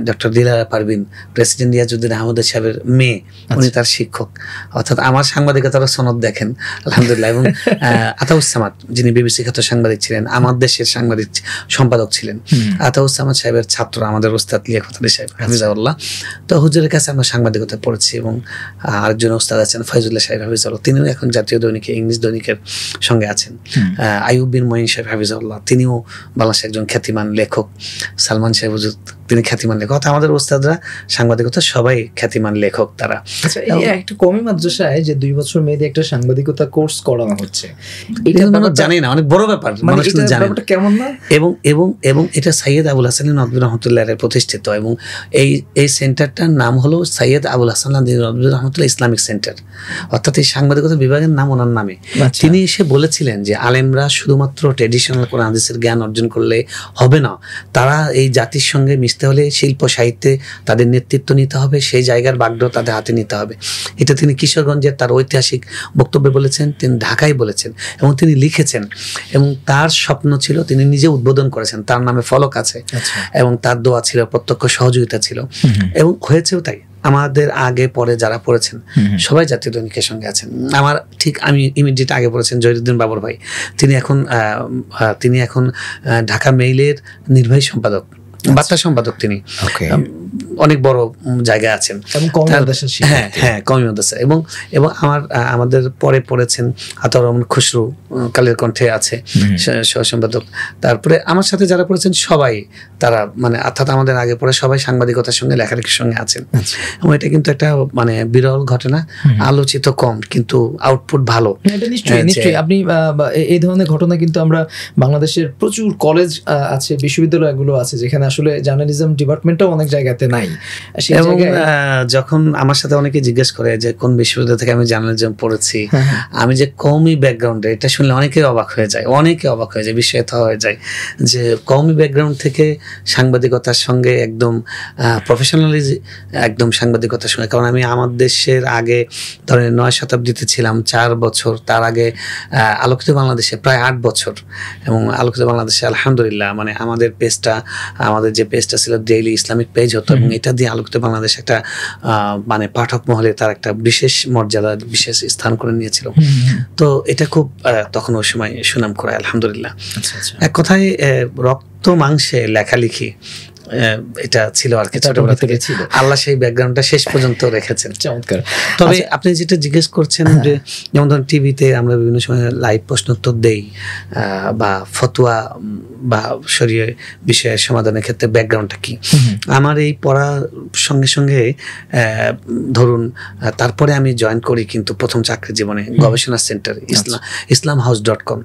ডক্টর দিলারা পারভিন, প্রেসিডেন্ট রিয়াজউদ্দিন আহমদ সাহেবের মেয়ে, উনি তার শিক্ষক। অর্থাৎ আমার সাংবাদিকতার সনদ দেখেন আলহামদুলিল্লাহ। এবং আতাউস-সামাদ, যিনি বিবিসি খ্যাত সাংবাদিক ছিলেন, আমার দেশের সাংবাদিক সম্পাদক ছিলেন, আতাউস-সামাদ সাহেবের ছাত্র আমাদের ওস্তাদ লিয়াকত আলী সাহেব হাফিজাহুল্লাহ। তো হুজুরের কাছে আমরা সাংবাদিকতা পড়েছি। এবং আরেকজন ওস্তাদ আছেন ফয়জুল্লাহ সাহেব হাফিজাহুল্লাহ, তিনিও এখন জাতীয় দৈনিকে ইংলিশ দৈনিকের সঙ্গে আছেন। আইয়ুব বিন মঈন সাহেব হাফিজাহুল্লাহ, তিনিও বাংলাদেশের একজন খ্যাতিমান লেখক। সালমান সাহেব হুজুর, তিনি খ্যাতিমান লেখক। আমাদের ওস্তাদরা সাংবাদিকতা সবাই খ্যাতিমান লেখক তারা। আচ্ছা, এই একটা কমি মাদ্রাসায় যে 2 বছর মেয়াদী একটা সাংবাদিকতা কোর্স করানো হচ্ছে, এটা মানুষ জানে না, অনেক বড় ব্যাপার, মানুষ জানে না কেমন না। এবং এটা সাইয়েদ আবুল হাসান নদভী রহমতুল্লাহ প্রতিষ্ঠিত, এবং এই সেন্টারটার নাম হলো সাইয়েদ আবুল হাসান নদভী রহমতুল্লাহ ইসলামিক সেন্টার, অর্থাৎ এই সাংবাদিকতা বিভাগের নাম ওনার নামে। তিনি এসে বলেছিলেন যে আলেমরা শুধুমাত্র ট্রেডিশনাল কোরআন হাদিসের জ্ঞান অর্জন করলে হবে না, তারা এই জাতির সঙ্গে মিশতে হলে শিল্প সাহিত্যে তাদের নেতৃত্ব নিতে হবে, সেই জায়গার বাগডোর তাদের হাতে নিতে হবে। এটা তিনি কিশোরগঞ্জের তার ঐতিহাসিক বক্তব্যে বলেছেন, তিনি ঢাকায় বলেছেন এবং তিনি লিখেছেন। এবং তার স্বপ্ন ছিল, তিনি নিজে উদ্বোধন করেছেন, তার নামে ফলক আছে এবং তার দোয়া ছিল, প্রত্যক্ষ সহযোগিতা ছিল এবং হয়েছেও তাই। আমাদের আগে পরে যারা পড়েছেন সবাই জাতীয় দৈনিকের সঙ্গে আছেন। আমার ঠিক আমি ইমিডিয়েট আগে পড়েছেন জহিরুদ্দিন বাবর ভাই, তিনি এখন ঢাকা মেইলের নির্বাহী সম্পাদক, বার্তা সম্পাদক। তিনি অনেক বড় জায়গায় আছেন, হ্যাঁ কওমি মাদ্রাসা। এবং আমাদের পরে পড়েছেন আতাউর রহমান খুসরু, কালের কণ্ঠে আছে সহ সম্পাদক। তারপরে আমার সাথে যারা পড়েছেন সবাই তারা মানে অর্থাৎ আমাদের আগে পরে সবাই সাংবাদিকতার সঙ্গে লেখালেখির সঙ্গে আছেন। এবং এটা কিন্তু একটা মানে বিরল ঘটনা, আলোচিত কম কিন্তু আউটপুট ভালো। নিশ্চয়ই আপনি এই ধরনের ঘটনা কিন্তু আমরা বাংলাদেশের প্রচুর কলেজ আছে, বিশ্ববিদ্যালয়গুলো আছে যেখানে আসলে জার্নালিজম ডিপার্টমেন্টটাও অনেক জায়গাতে নাই। এবং যখন আমার সাথে অনেকে জিজ্ঞেস করে যে কোন বিশ্ববিদ্যালয় থেকে আমি জার্নালিজম পড়েছি, আমি যে কওমি ব্যাকগ্রাউন্ডে, এটা শুনলে অনেকে অবাক হয়ে যায়, বিস্মিত হয়ে যায় যে কওমি ব্যাকগ্রাউন্ড থেকে সাংবাদিকতার সঙ্গে একদম প্রফেশনালি একদম সাংবাদিকতার সঙ্গে। কারণ আমি আমার দেশের আগে ধরেন 9 শতাব্দীতে ছিলাম 4 বছর, তার আগে আলোকিত বাংলাদেশে প্রায় 8 বছর। এবং আলোকিত বাংলাদেশে আলহামদুলিল্লাহ মানে আমাদের যে পেজটা ছিল ডেইলি ইসলামিক পেজ হতো, এবং এটা দিয়ে আলোকিত বাংলাদেশ একটা মানে পাঠক মহলে তার একটা বিশেষ মর্যাদা, বিশেষ স্থান করে নিয়েছিল। তো এটা খুব তখন ওই সময় সুনাম করায় আলহামদুলিল্লাহ। এক কথায় রক্ত মাংসে লেখালেখি এটা ছিল আর কি, ছোটবেলা থেকে ছিল। আল্লাহ সেই ব্যাকগ্রাউন্ডটা শেষ পর্যন্ত রেখেছেন। চমৎকার। তবে আপনি যেটা জিজ্ঞেস করছেন যে যেমন ধরুন টিভিতে আমরা বিভিন্ন সময় লাইভ প্রশ্ন উত্তর দেই বা ফতোয়া বা শরীয় বিষয়ের সমাধানের ক্ষেত্রে ব্যাকগ্রাউন্ডটা কি, আমার এই পড়ার সঙ্গে সঙ্গে ধরুন তারপরে আমি জয়েন করি কিন্তু প্রথম চাকরি জীবনে গবেষণা সেন্টার islamhouse.com,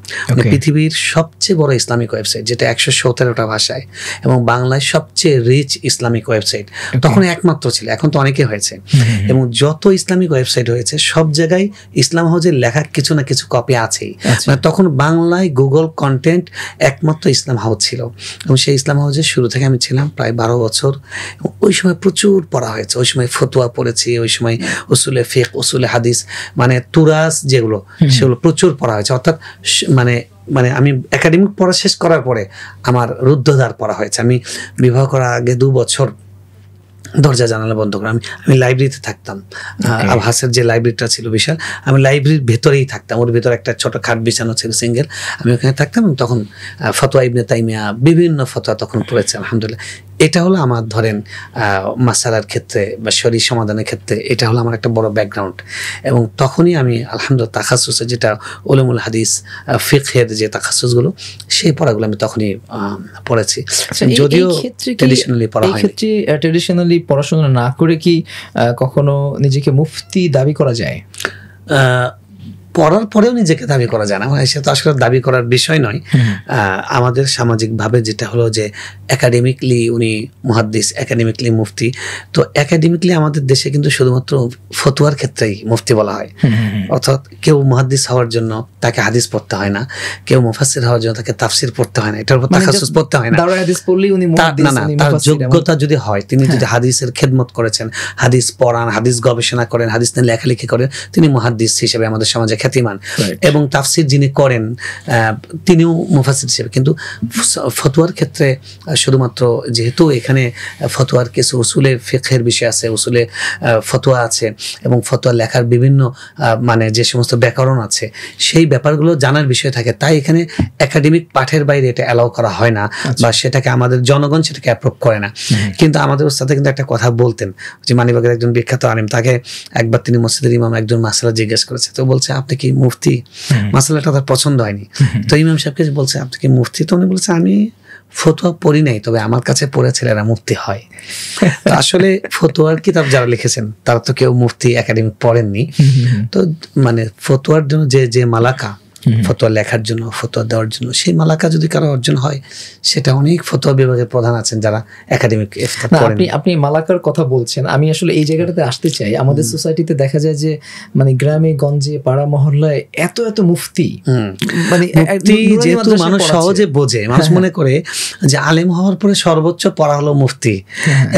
পৃথিবীর সবচেয়ে বড় ইসলামিক ওয়েবসাইট, যেটা 117টা ভাষায় এবং বাংলায় সবচেয়ে রিচ ইসলামিক ওয়েবসাইট। তখন একমাত্র ছিল, এখন তো অনেকে হয়েছে। এবং যত ইসলামিক ওয়েবসাইট হয়েছে সব জায়গায় ইসলাম হাউজের লেখা কিছু না কিছু কপি আছেই। মানে তখন বাংলায় গুগল কন্টেন্ট একমাত্র ইসলাম হাউজ ছিল। এবং সেই ইসলাম হাউজের শুরু থেকে আমি ছিলাম প্রায় 12 বছর। ওই সময় প্রচুর পড়া হয়েছে, ওই সময় ফতোয়া পড়েছি, ওই সময় উসুলে ফিকহ, উসুলে হাদিস, মানে তুরাস যেগুলো সেগুলো প্রচুর পড়া হয়েছে। অর্থাৎ মানে আমি একাডেমিক পড়া শেষ করার পরে আমার রুদ্ধদ্বার পড়া হয়েছে। আমি বিবাহ করার আগে 2 বছর দরজা জানালা বন্ধ করে আমি লাইব্রেরিতে থাকতাম। আবহাসের যে লাইব্রেরিটা ছিল বিশাল, আমি লাইব্রেরির ভেতরেই থাকতাম। ওর ভেতরে একটা ছোট খাট বিছানো ছিল সিঙ্গেল, আমি ওখানে থাকতাম। তখন ফতোয়া ইবনে তাইমিয়া বিভিন্ন ফতোয়া তখন পড়েছে আলহামদুলিল্লাহ। এটা হলো আমার ধরেন মাসালার ক্ষেত্রে বা শরীর সমাধানের ক্ষেত্রে এটা হলো আমার একটা বড় ব্যাকগ্রাউন্ড। এবং তখনই আমি আলহামদুলিল্লাহ তাখাসুসে, যেটা উলুমুল হাদিস ফিকহের যে তাখাসুসগুলো, সেই পড়াগুলো আমি তখনই পড়েছি। যদিও ট্র্যাডিশনালি পড়া হয়। এই ক্ষেত্রে ট্র্যাডিশনালি পড়াশোনা না করে কি কখনো নিজেকে মুফতি দাবি করা যায়? পড়ার পরেও নিজেকে দাবি করা যায় না, সেটা তো আসলে দাবি করার বিষয় নয়। আমাদের সামাজিকভাবে যেটা হলো যে একাডেমিকলি উনি মুহাদ্দিস, একাডেমিকলি মুফতি। তো একাডেমিকলি আমাদের দেশে কিন্তু শুধুমাত্র ফতোয়ার ক্ষেত্রেই মুফতি বলা হয়। অর্থাৎ কেউ মুহাদ্দিস হওয়ার জন্য তাকে হাদিস পড়তে হয় না, কেউ মুফাসসির হওয়ার জন্য তাকে তাফসির পড়তে হয় না, এটার উপর তাখাসসুস পড়তে হয় না। তার যোগ্যতা যদি হয়, তিনি যদি হাদিসের খেদমত করেছেন, হাদিস পড়ান, হাদিস গবেষণা করেন, হাদিস নিয়ে লেখালেখি করেন, তিনি মুহাদ্দিস হিসেবে আমাদের সমাজে খ্যাতিমান। এবং তাফসির যিনি করেন তিনিও মুফাসসির হিসেবে। কিন্তু ফতোয়ার ক্ষেত্রে শুধুমাত্র যেহেতু এখানে ফতোয়ার কিছু উসুলে ফিকহের বিষয় আছে, উসুলে ফতোয়া আছে এবং ফতোয়া লেখার বিভিন্ন মানে যে সমস্ত ব্যাকরণ আছে, সেই ব্যাপারগুলো জানার বিষয় থাকে, তাই এখানে একাডেমিক পাঠের বাইরে এটা অ্যালাউ করা হয় না বা সেটাকে আমাদের জনগণ সেটাকে অ্যাপ্রুভ করে না। কিন্তু আমাদের ওস্তাদে কিন্তু একটা কথা বলতেন, যে মানিবাগের একজন বিখ্যাত আলিম, তাকে একবার তিনি মসজিদের ইমাম একজন মাসালা জিজ্ঞেস করেছে, তো বলছে আপনি কি মুফতি? মাসালাটা তার পছন্দ হয়নি। তো ইমাম সাহেবকে বলছে আপনি কি মুফতি? তো উনি বলছে আমি ফতোয়া পড়ি নাই, তবে আমার কাছে পড়ে ছেলেরা মুফতি হয়। আসলে ফতোয়ার কিতাব যারা লিখেছেন তারা তো কেউ মুফতি একাডেমিক পড়েননি। তো মানে ফতোয়ার জন্য যে মালাকা, ফতোয়া লেখার জন্য, ফতোয়া দেওয়ার জন্য, সেই মালাকা যদি কারো অর্জন হয়, সেটা অনেক ফতোয়া বিভাগের প্রধান আছেন যারা একাডেমিক। আপনি মালাকার কথা বলছেন, আমি আসলে এই জায়গাটাতে আসতে চাই। আমাদের সোসাইটিতে দেখা যায় যে মানে গ্রামে গঞ্জে পাড়া মহল্লায় এত মুফতি, মানে যেহেতু মানুষ সহজে বোঝে, মানুষ মনে করে যে আলেম হওয়ার পরে সর্বোচ্চ পড়া হলো মুফতি।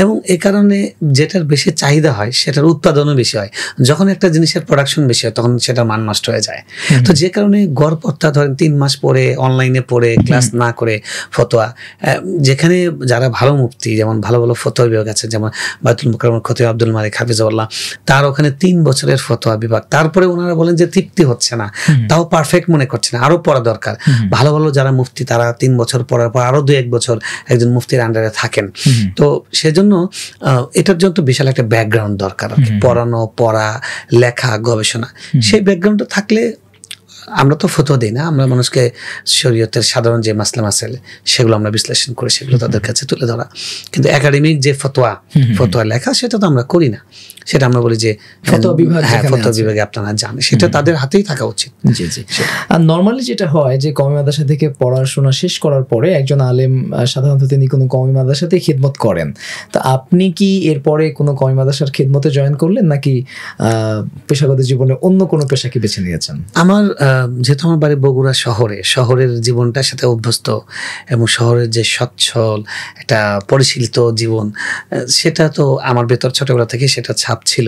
এবং এ কারণে যেটার বেশি চাহিদা হয় সেটার উৎপাদনও বেশি হয়। যখন একটা জিনিসের প্রোডাকশন বেশি হয় তখন সেটার মান নষ্ট হয়ে যায়। তো যে কারণে গড়পড়তা ধরেন 3 মাস পরে অনলাইনে পড়ে ক্লাস না করে ফতোয়া, যেখানে যারা ভালো মুফতি, যেমন ভালো ভালো ফতোয়া বিভাগ আছে, যেমন বায়তুল মুকাররমের খতিব আব্দুল মালিক হাফিজাহুল্লাহ, তার ওখানে 3 বছরের ফতোয়া বিভাগ। তারপরে ওনারা বলেন যে তৃপ্তি হচ্ছে না, তাও পারফেক্ট মনে করছে না, আরো পড়া দরকার। ভালো ভালো যারা মুফতি তারা 3 বছর পড়ার পর আরো 2-1 বছর একজন মুফতির আন্ডারে থাকেন। তো সেজন্য এটার জন্য তো বিশাল একটা ব্যাকগ্রাউন্ড দরকার, পড়ানো, পড়া, লেখা, গবেষণা। সেই ব্যাকগ্রাউন্ডটা থাকলে আমরা তো ফতোয়া দিই না, আমরা মানুষকে শরীয়তের সাধারণ যে মাসলা মাসাইল সেগুলো আমরা বিশ্লেষণ করে সেগুলো তাদের কাছে তুলে ধরা। কিন্তু একাডেমিক যে ফতোয়া লেখা সেটা তো আমরা করি না, সেটা আমরা বলি যে ফতোয়া বিভাগে আপনারা জানেন, সেটা তাদের হাতেই থাকা উচিত। জি জি। আর নরমালি যেটা হয় যে কওমি মাদ্রাসা থেকে পড়াশোনা শেষ করার পরে একজন আলেম সাধারণত তিনি কোনো কওমি মাদ্রাসাতে খিদমত করেন। তো আপনি কি এরপরে কোনো কওমি মাদ্রাসার খিদমতে জয়েন করলেন, নাকি পেশাগত জীবনে অন্য কোনো পেশাকে বেছে নিয়েছেন? আমার যেহেতু আমার বাড়ি বগুড়া শহরের জীবনটার সাথে অভ্যস্ত এবং শহরের যে সচ্ছল একটা পরিশীলিত জীবন, সেটা তো আমার ভেতর ছোটবেলা থেকে সেটা ছাপ ছিল,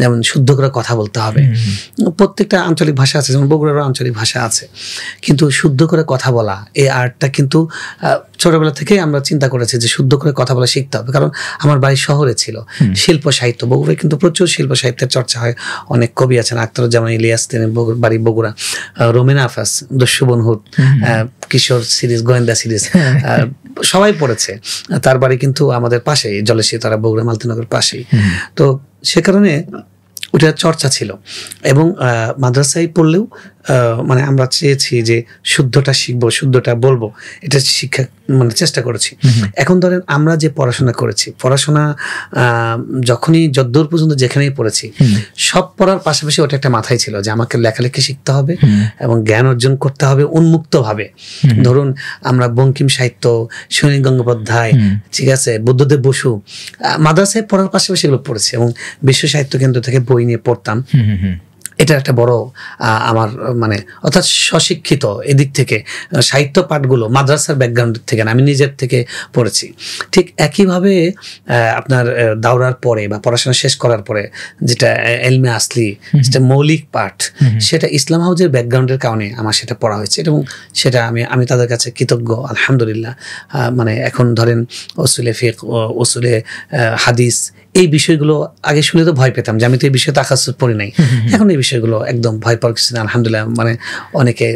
যেমন শুদ্ধ করে কথা বলতে হবে। প্রত্যেকটা আঞ্চলিক ভাষা আছে, যেমন বগুড়ারও আঞ্চলিক ভাষা আছে, কিন্তু শুদ্ধ করে কথা বলা এই আর্টটা কিন্তু ছোটবেলা থেকে আমরা চিন্তা করেছি যে শুদ্ধ করে কথা বলা শিখতে হবে। কারণ আমার বাড়ি শহরে ছিল, শিল্প সাহিত্য বগুড়ায় কিন্তু প্রচুর শিল্প সাহিত্যের চর্চা হয়। অনেক কবি আছেন, আখতারুজ্জামান ইলিয়াস, তিনি বাড়ি বগুড়া, রোমেনা আফাস, দস্যু বনহুর, কিশোর সিরিজ, গোয়েন্দা সিরিজ সবাই পড়েছে। তার বাড়ি কিন্তু আমাদের পাশেই, জলেশী, তারা বগুড়া মালতীনগর পাশেই। তো সে কারণে ওটা চর্চা ছিল। এবং মাদ্রাসায় পড়লেও মানে আমরা চেয়েছি যে শুদ্ধটা শিখবো, শুদ্ধটা বলবো, এটা শিক্ষা মানে চেষ্টা করেছি। এখন ধরেন আমরা যে পড়াশোনা করেছি, পড়াশোনা যখনই যদ্দূর পর্যন্ত যেখানেই পড়েছি, সব পড়ার পাশাপাশি ওটা একটা মাথায় ছিল যে আমাকে লেখালেখি শিখতে হবে এবং জ্ঞান অর্জন করতে হবে উন্মুক্তভাবে। ধরুন আমরা বঙ্কিম সাহিত্য, সৈনিক গঙ্গোপাধ্যায়, ঠিক আছে, বুদ্ধদেব বসু, মাদ্রাসায় পড়ার পাশাপাশি এগুলো পড়েছি এবং বিশ্ব সাহিত্য কেন্দ্র থেকে বই নিয়ে পড়তাম। এটা একটা বড় আমার মানে অর্থাৎ স্বশিক্ষিত এদিক থেকে সাহিত্য পাঠগুলো মাদ্রাসার ব্যাকগ্রাউন্ড থেকে না, আমি নিজের থেকে পড়েছি। ঠিক একইভাবে আপনার দাওরার পরে বা পড়াশোনা শেষ করার পরে যেটা এলমে আসলি, যেটা মৌলিক পাঠ, সেটা ইসলাম হাউজের ব্যাকগ্রাউন্ডের কারণে আমার সেটা পড়া হয়েছে এবং সেটা আমি তাদের কাছে কৃতজ্ঞ, আলহামদুলিল্লাহ। মানে এখন ধরেন উসুলে ফিক, উসুলে হাদিস, এই বিষয়গুলো আগে শুনে তো ভয় পেতাম যে আমি তো এই বিষয়ে তাকাসুস পড়ি নাই। এখন এই বিষয়গুলো একদম ভয় পাওয়ার কিছু না, আলহামদুলিল্লাহ। মানে অনেকে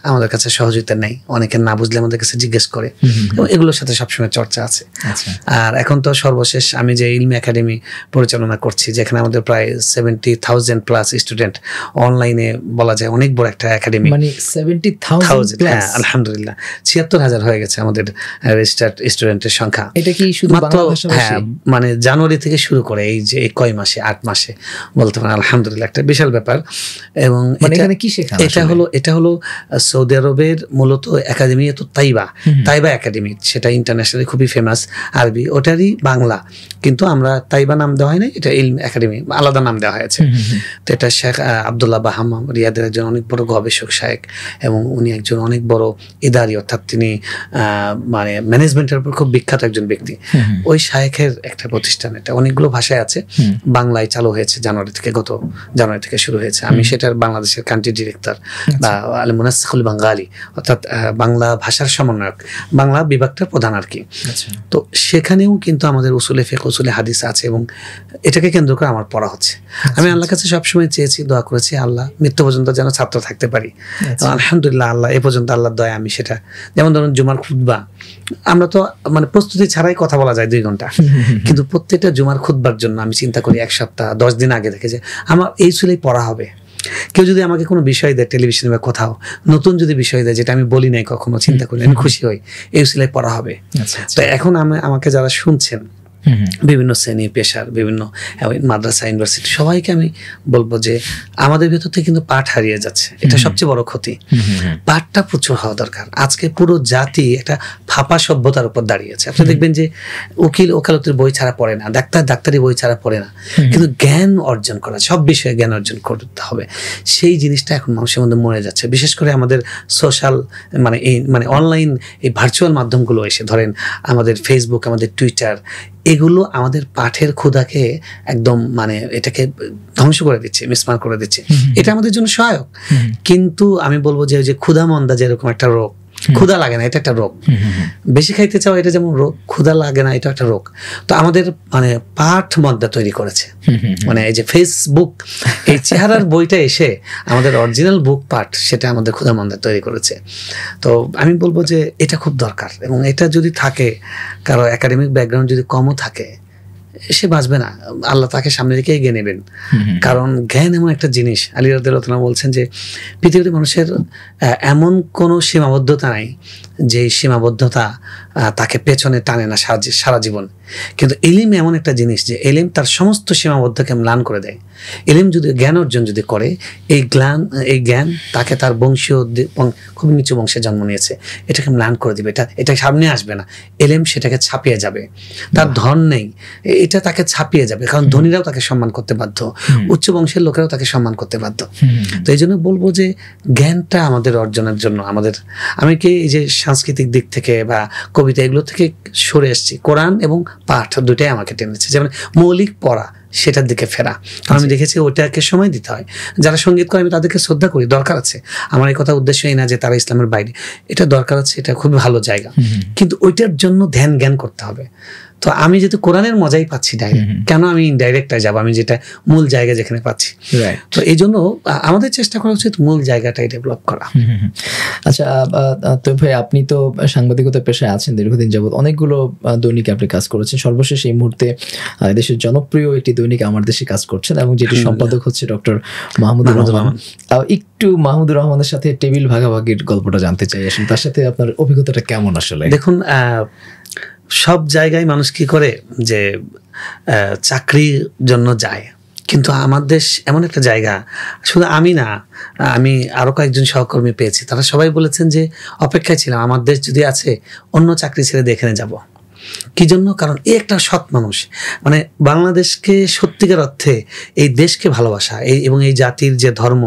আমাদের কাছে সহযোগিতা নেই, অনেকে না বুঝলে আমাদের কাছে জিজ্ঞেস করে এবং এগুলোর সাথে সবসময় চর্চা আছে। আর এখন তো সর্বশেষ আমি যে ইলমি একাডেমি পরিচালনা করছি, যেখানে আমাদের প্রায় 70,000+ স্টুডেন্ট, অনলাইনে বলা যায় অনেক বড় একটা একাডেমি। মানে 70,000, হ্যাঁ আলহামদুলিল্লাহ 76,000 হয়ে গেছে আমাদের রেজিস্টার্ড স্টুডেন্টের সংখ্যা। এটা কি শুধু মাত্র মানে জানুয়ারি থেকে শুরু করে এই যে কয় মাসে, 8 মাসে বলতে পারেন, আলহামদুলিল্লাহ একটা বিশাল ব্যাপার। এবং এখানে কি শেখানো? এটা হলো সৌদি আরবের মূলত একাডেমি, তো তাইবা একাডেমি, সেটা ইন্টারন্যাশনালি খুবই ফেমাস, আরবি, ওটারই বাংলা, কিন্তু আমরা তাইবা নাম দেওয়া হয় না, এটা ইলম একাডেমি আলাদা নাম দেওয়া হয়েছে। তো এটা শেখ আব্দুল্লাহ বাহাম রিয়াদের একজন অনেক বড় গবেষক শায়েখ এবং উনি একজন অনেক বড় ইদারি, অর্থাৎ তিনি মানে ম্যানেজমেন্টের উপর খুব বিখ্যাত একজন ব্যক্তি। ওই শায়েখের একটা প্রতিষ্ঠান, এটা অনেকগুলো ভাষায় আছে, বাংলায় চালু হয়েছে গত জানুয়ারি থেকে শুরু হয়েছে। আমি সেটার বাংলাদেশের কান্ট্রি ডিরেক্টর বা আল মুনাসসিখুল বাঙ্গালি, অর্থাৎ বাংলা ভাষার সমন্বয়ক, বাংলা বিভাগটার প্রধান আর কি। তো সেখানেও কিন্তু আমাদের উসুলে ফিকহ, উসুলে হাদিস আছে এবং এটাকে কেন্দ্র করে আমার পড়া হচ্ছে। আমি আল্লাহর কাছে সবসময় চেয়েছি, দোয়া করেছি, আল্লাহ মৃত্যু পর্যন্ত যেন ছাত্র থাকতে পারি। আলহামদুলিল্লাহ, আল্লাহ এ পর্যন্ত আল্লাহর দয়া আমি সেটা, যেমন ধরুন জুমার খুতবা, আমরা তো মানে প্রস্তুতি ছাড়াই কথা বলা যায় 2 ঘন্টা, কিন্তু প্রত্যেকটা জুমার খুতবার জন্য আমি চিন্তা করি 1 সপ্তাহ 10 দিন আগে থেকে যে আমার এই চুলেই পড়া হবে। কেউ যদি আমাকে কোনো বিষয় দেয়, টেলিভিশনে বা কোথাও নতুন যদি বিষয় দেয় যেটা আমি বলি নাই কখনো, চিন্তা করি, আমি খুশি হই, এই চুলেই পড়া হবে। তো এখন আমাকে যারা শুনছেন, বিভিন্ন শ্রেণী পেশার, বিভিন্ন মাদ্রাসা, ইউনিভার্সিটি, সবাইকে আমি বলবো যে আমাদের ভেতর থেকে কিন্তু পাঠ হারিয়ে যাচ্ছে, এটা সবচেয়ে বড় ক্ষতি। পাঠটা প্রচুর হওয়া দরকার। আজকে পুরো জাতি একটা ফাঁপা সভ্যতার উপর দাঁড়িয়েছে। আপনি দেখবেন যে উকিল ওকালতের বই ছাড়া পড়ে না, ডাক্তারি বই ছাড়া পড়ে না, কিন্তু জ্ঞান অর্জন করা, সব বিষয়ে জ্ঞান অর্জন করতে হবে, সেই জিনিসটা এখন মানুষের মধ্যে মরে যাচ্ছে। বিশেষ করে আমাদের সোশ্যাল মানে অনলাইন এই ভার্চুয়াল মাধ্যমগুলো এসে, ধরেন আমাদের ফেসবুক, আমাদের টুইটার, এগুলো আমাদের পাঠের ক্ষুধাকে একদম মানে এটাকে ধ্বংস করে দিচ্ছে, মিসমার করে দিচ্ছে। এটা আমাদের জন্য সহায়ক, কিন্তু আমি বলবো যে ক্ষুধা মন্দা যেরকম একটা রোগ, ক্ষুধা লাগে না, এটা একটা রোগ। বেশি খাইতে চাও, এটা যেমন রোগ, ক্ষুধা লাগে না, এটা একটা রোগ। তো আমাদের মানে পাঠ মন্দা তৈরি করেছে, মানে এই যে ফেসবুক, এই চেহারার বইটা এসে আমাদের অরিজিনাল বুক পাঠ, সেটা আমাদের ক্ষুধা মন্দা তৈরি করেছে। তো আমি বলবো যে এটা খুব দরকার, এবং এটা যদি থাকে, কারো একাডেমিক ব্যাকগ্রাউন্ড যদি কমও থাকে, সে বাঁচবে না, আল্লাহ তাকে সামনে রেখে এগিয়ে নেবেন। কারণ জ্ঞান এমন একটা জিনিস, আলী রাদিয়াল্লাহু তাআলা বলছেন যে পৃথিবীতে মানুষের এমন কোনো সীমাবদ্ধতা নাই যে সীমাবদ্ধতা তাকে পেছনে টানে না সারা জীবন। কিন্তু এলিম এমন একটা জিনিস যে এলিম তার সমস্ত সীমাবদ্ধকে ম্লান করে দেয়। এলিম যদি জ্ঞান অর্জন যদি করে, এই জ্ঞান তাকে তার বংশীয়, খুব নিচু বংশে জন্ম নিয়েছে, এটাকে ম্লান করে দিবে, এটা সামনে আসবে না। এলিম সেটাকে ছাপিয়ে যাবে। তার ধন নেই, এটা তাকে ছাপিয়ে যাবে, কারণ ধনীরাও তাকে সম্মান করতে বাধ্য, উচ্চ বংশের লোকেরাও তাকে সম্মান করতে বাধ্য। তো এই জন্য বলবো যে জ্ঞানটা আমাদের অর্জনের জন্য আমি কি এই যে সাংস্কৃতিক দিক থেকে বা কবিতা এগুলো থেকে সরে এসেছি, কোরআন এবং পাঠ দুটাই আমাকে টেনেছে। যেমন মৌলিক পড়া, সেটার দিকে ফেরা। কারণ আমি দেখেছি ওটাকে সময় দিতে হয়। যারা সঙ্গীত করে আমি তাদেরকে শ্রদ্ধা করি, দরকার আছে। আমার এই কথা উদ্দেশ্য এই না যে তারা ইসলামের বাইরে, এটা দরকার আছে, এটা খুবই ভালো জায়গা, কিন্তু ওইটার জন্য ধ্যান জ্ঞান করতে হবে। তো আমি যেহেতু কোরআনের মজাই পাচ্ছি ডাইরেক্ট, কেন আমি ইনডাইরেক্টে যাবো, আমি যেটা মূল জায়গা যেখানে পাচ্ছি। তো এই জন্য আমাদের চেষ্টা করা উচিত মূল জায়গাটাই ডেভেলপ করা। আচ্ছা, তো ভাই আপনি তো সাংবাদিকতা পেশায় আছেন দীর্ঘদিন যাবত, অনেকগুলো দৈনিকে আপনি কাজ করেছেন, সর্বশেষ এই মুহূর্তে দেশের জনপ্রিয় একটি দৈনিক আমার দেশে কাজ করছেন, এবং যেটি সম্পাদক হচ্ছে ডক্টর মাহমুদুর রহমান। একটু মাহমুদুর রহমানের সাথে টেবিল ভাগাভাগির গল্পটা জানতে চাই, আসলে তার সাথে আপনার অভিজ্ঞতাটা কেমন? আসলে দেখুন, সব জায়গায় মানুষ কি করে যে চাকরির জন্য যায়, কিন্তু আমার দেশ এমন একটা জায়গা, শুধু আমি না, আমি আরো কয়েকজন সহকর্মী পেয়েছি, তারা সবাই বলেছেন যে অপেক্ষায় ছিলাম, আমার দেশ যদি আছে অন্য চাকরি ছেড়ে এখানে যাব। কি জন্য? কারণ এই একটা সৎ মানুষ, মানে বাংলাদেশকে সত্যিকার অর্থে এই দেশকে ভালোবাসা, এবং এই জাতির যে ধর্ম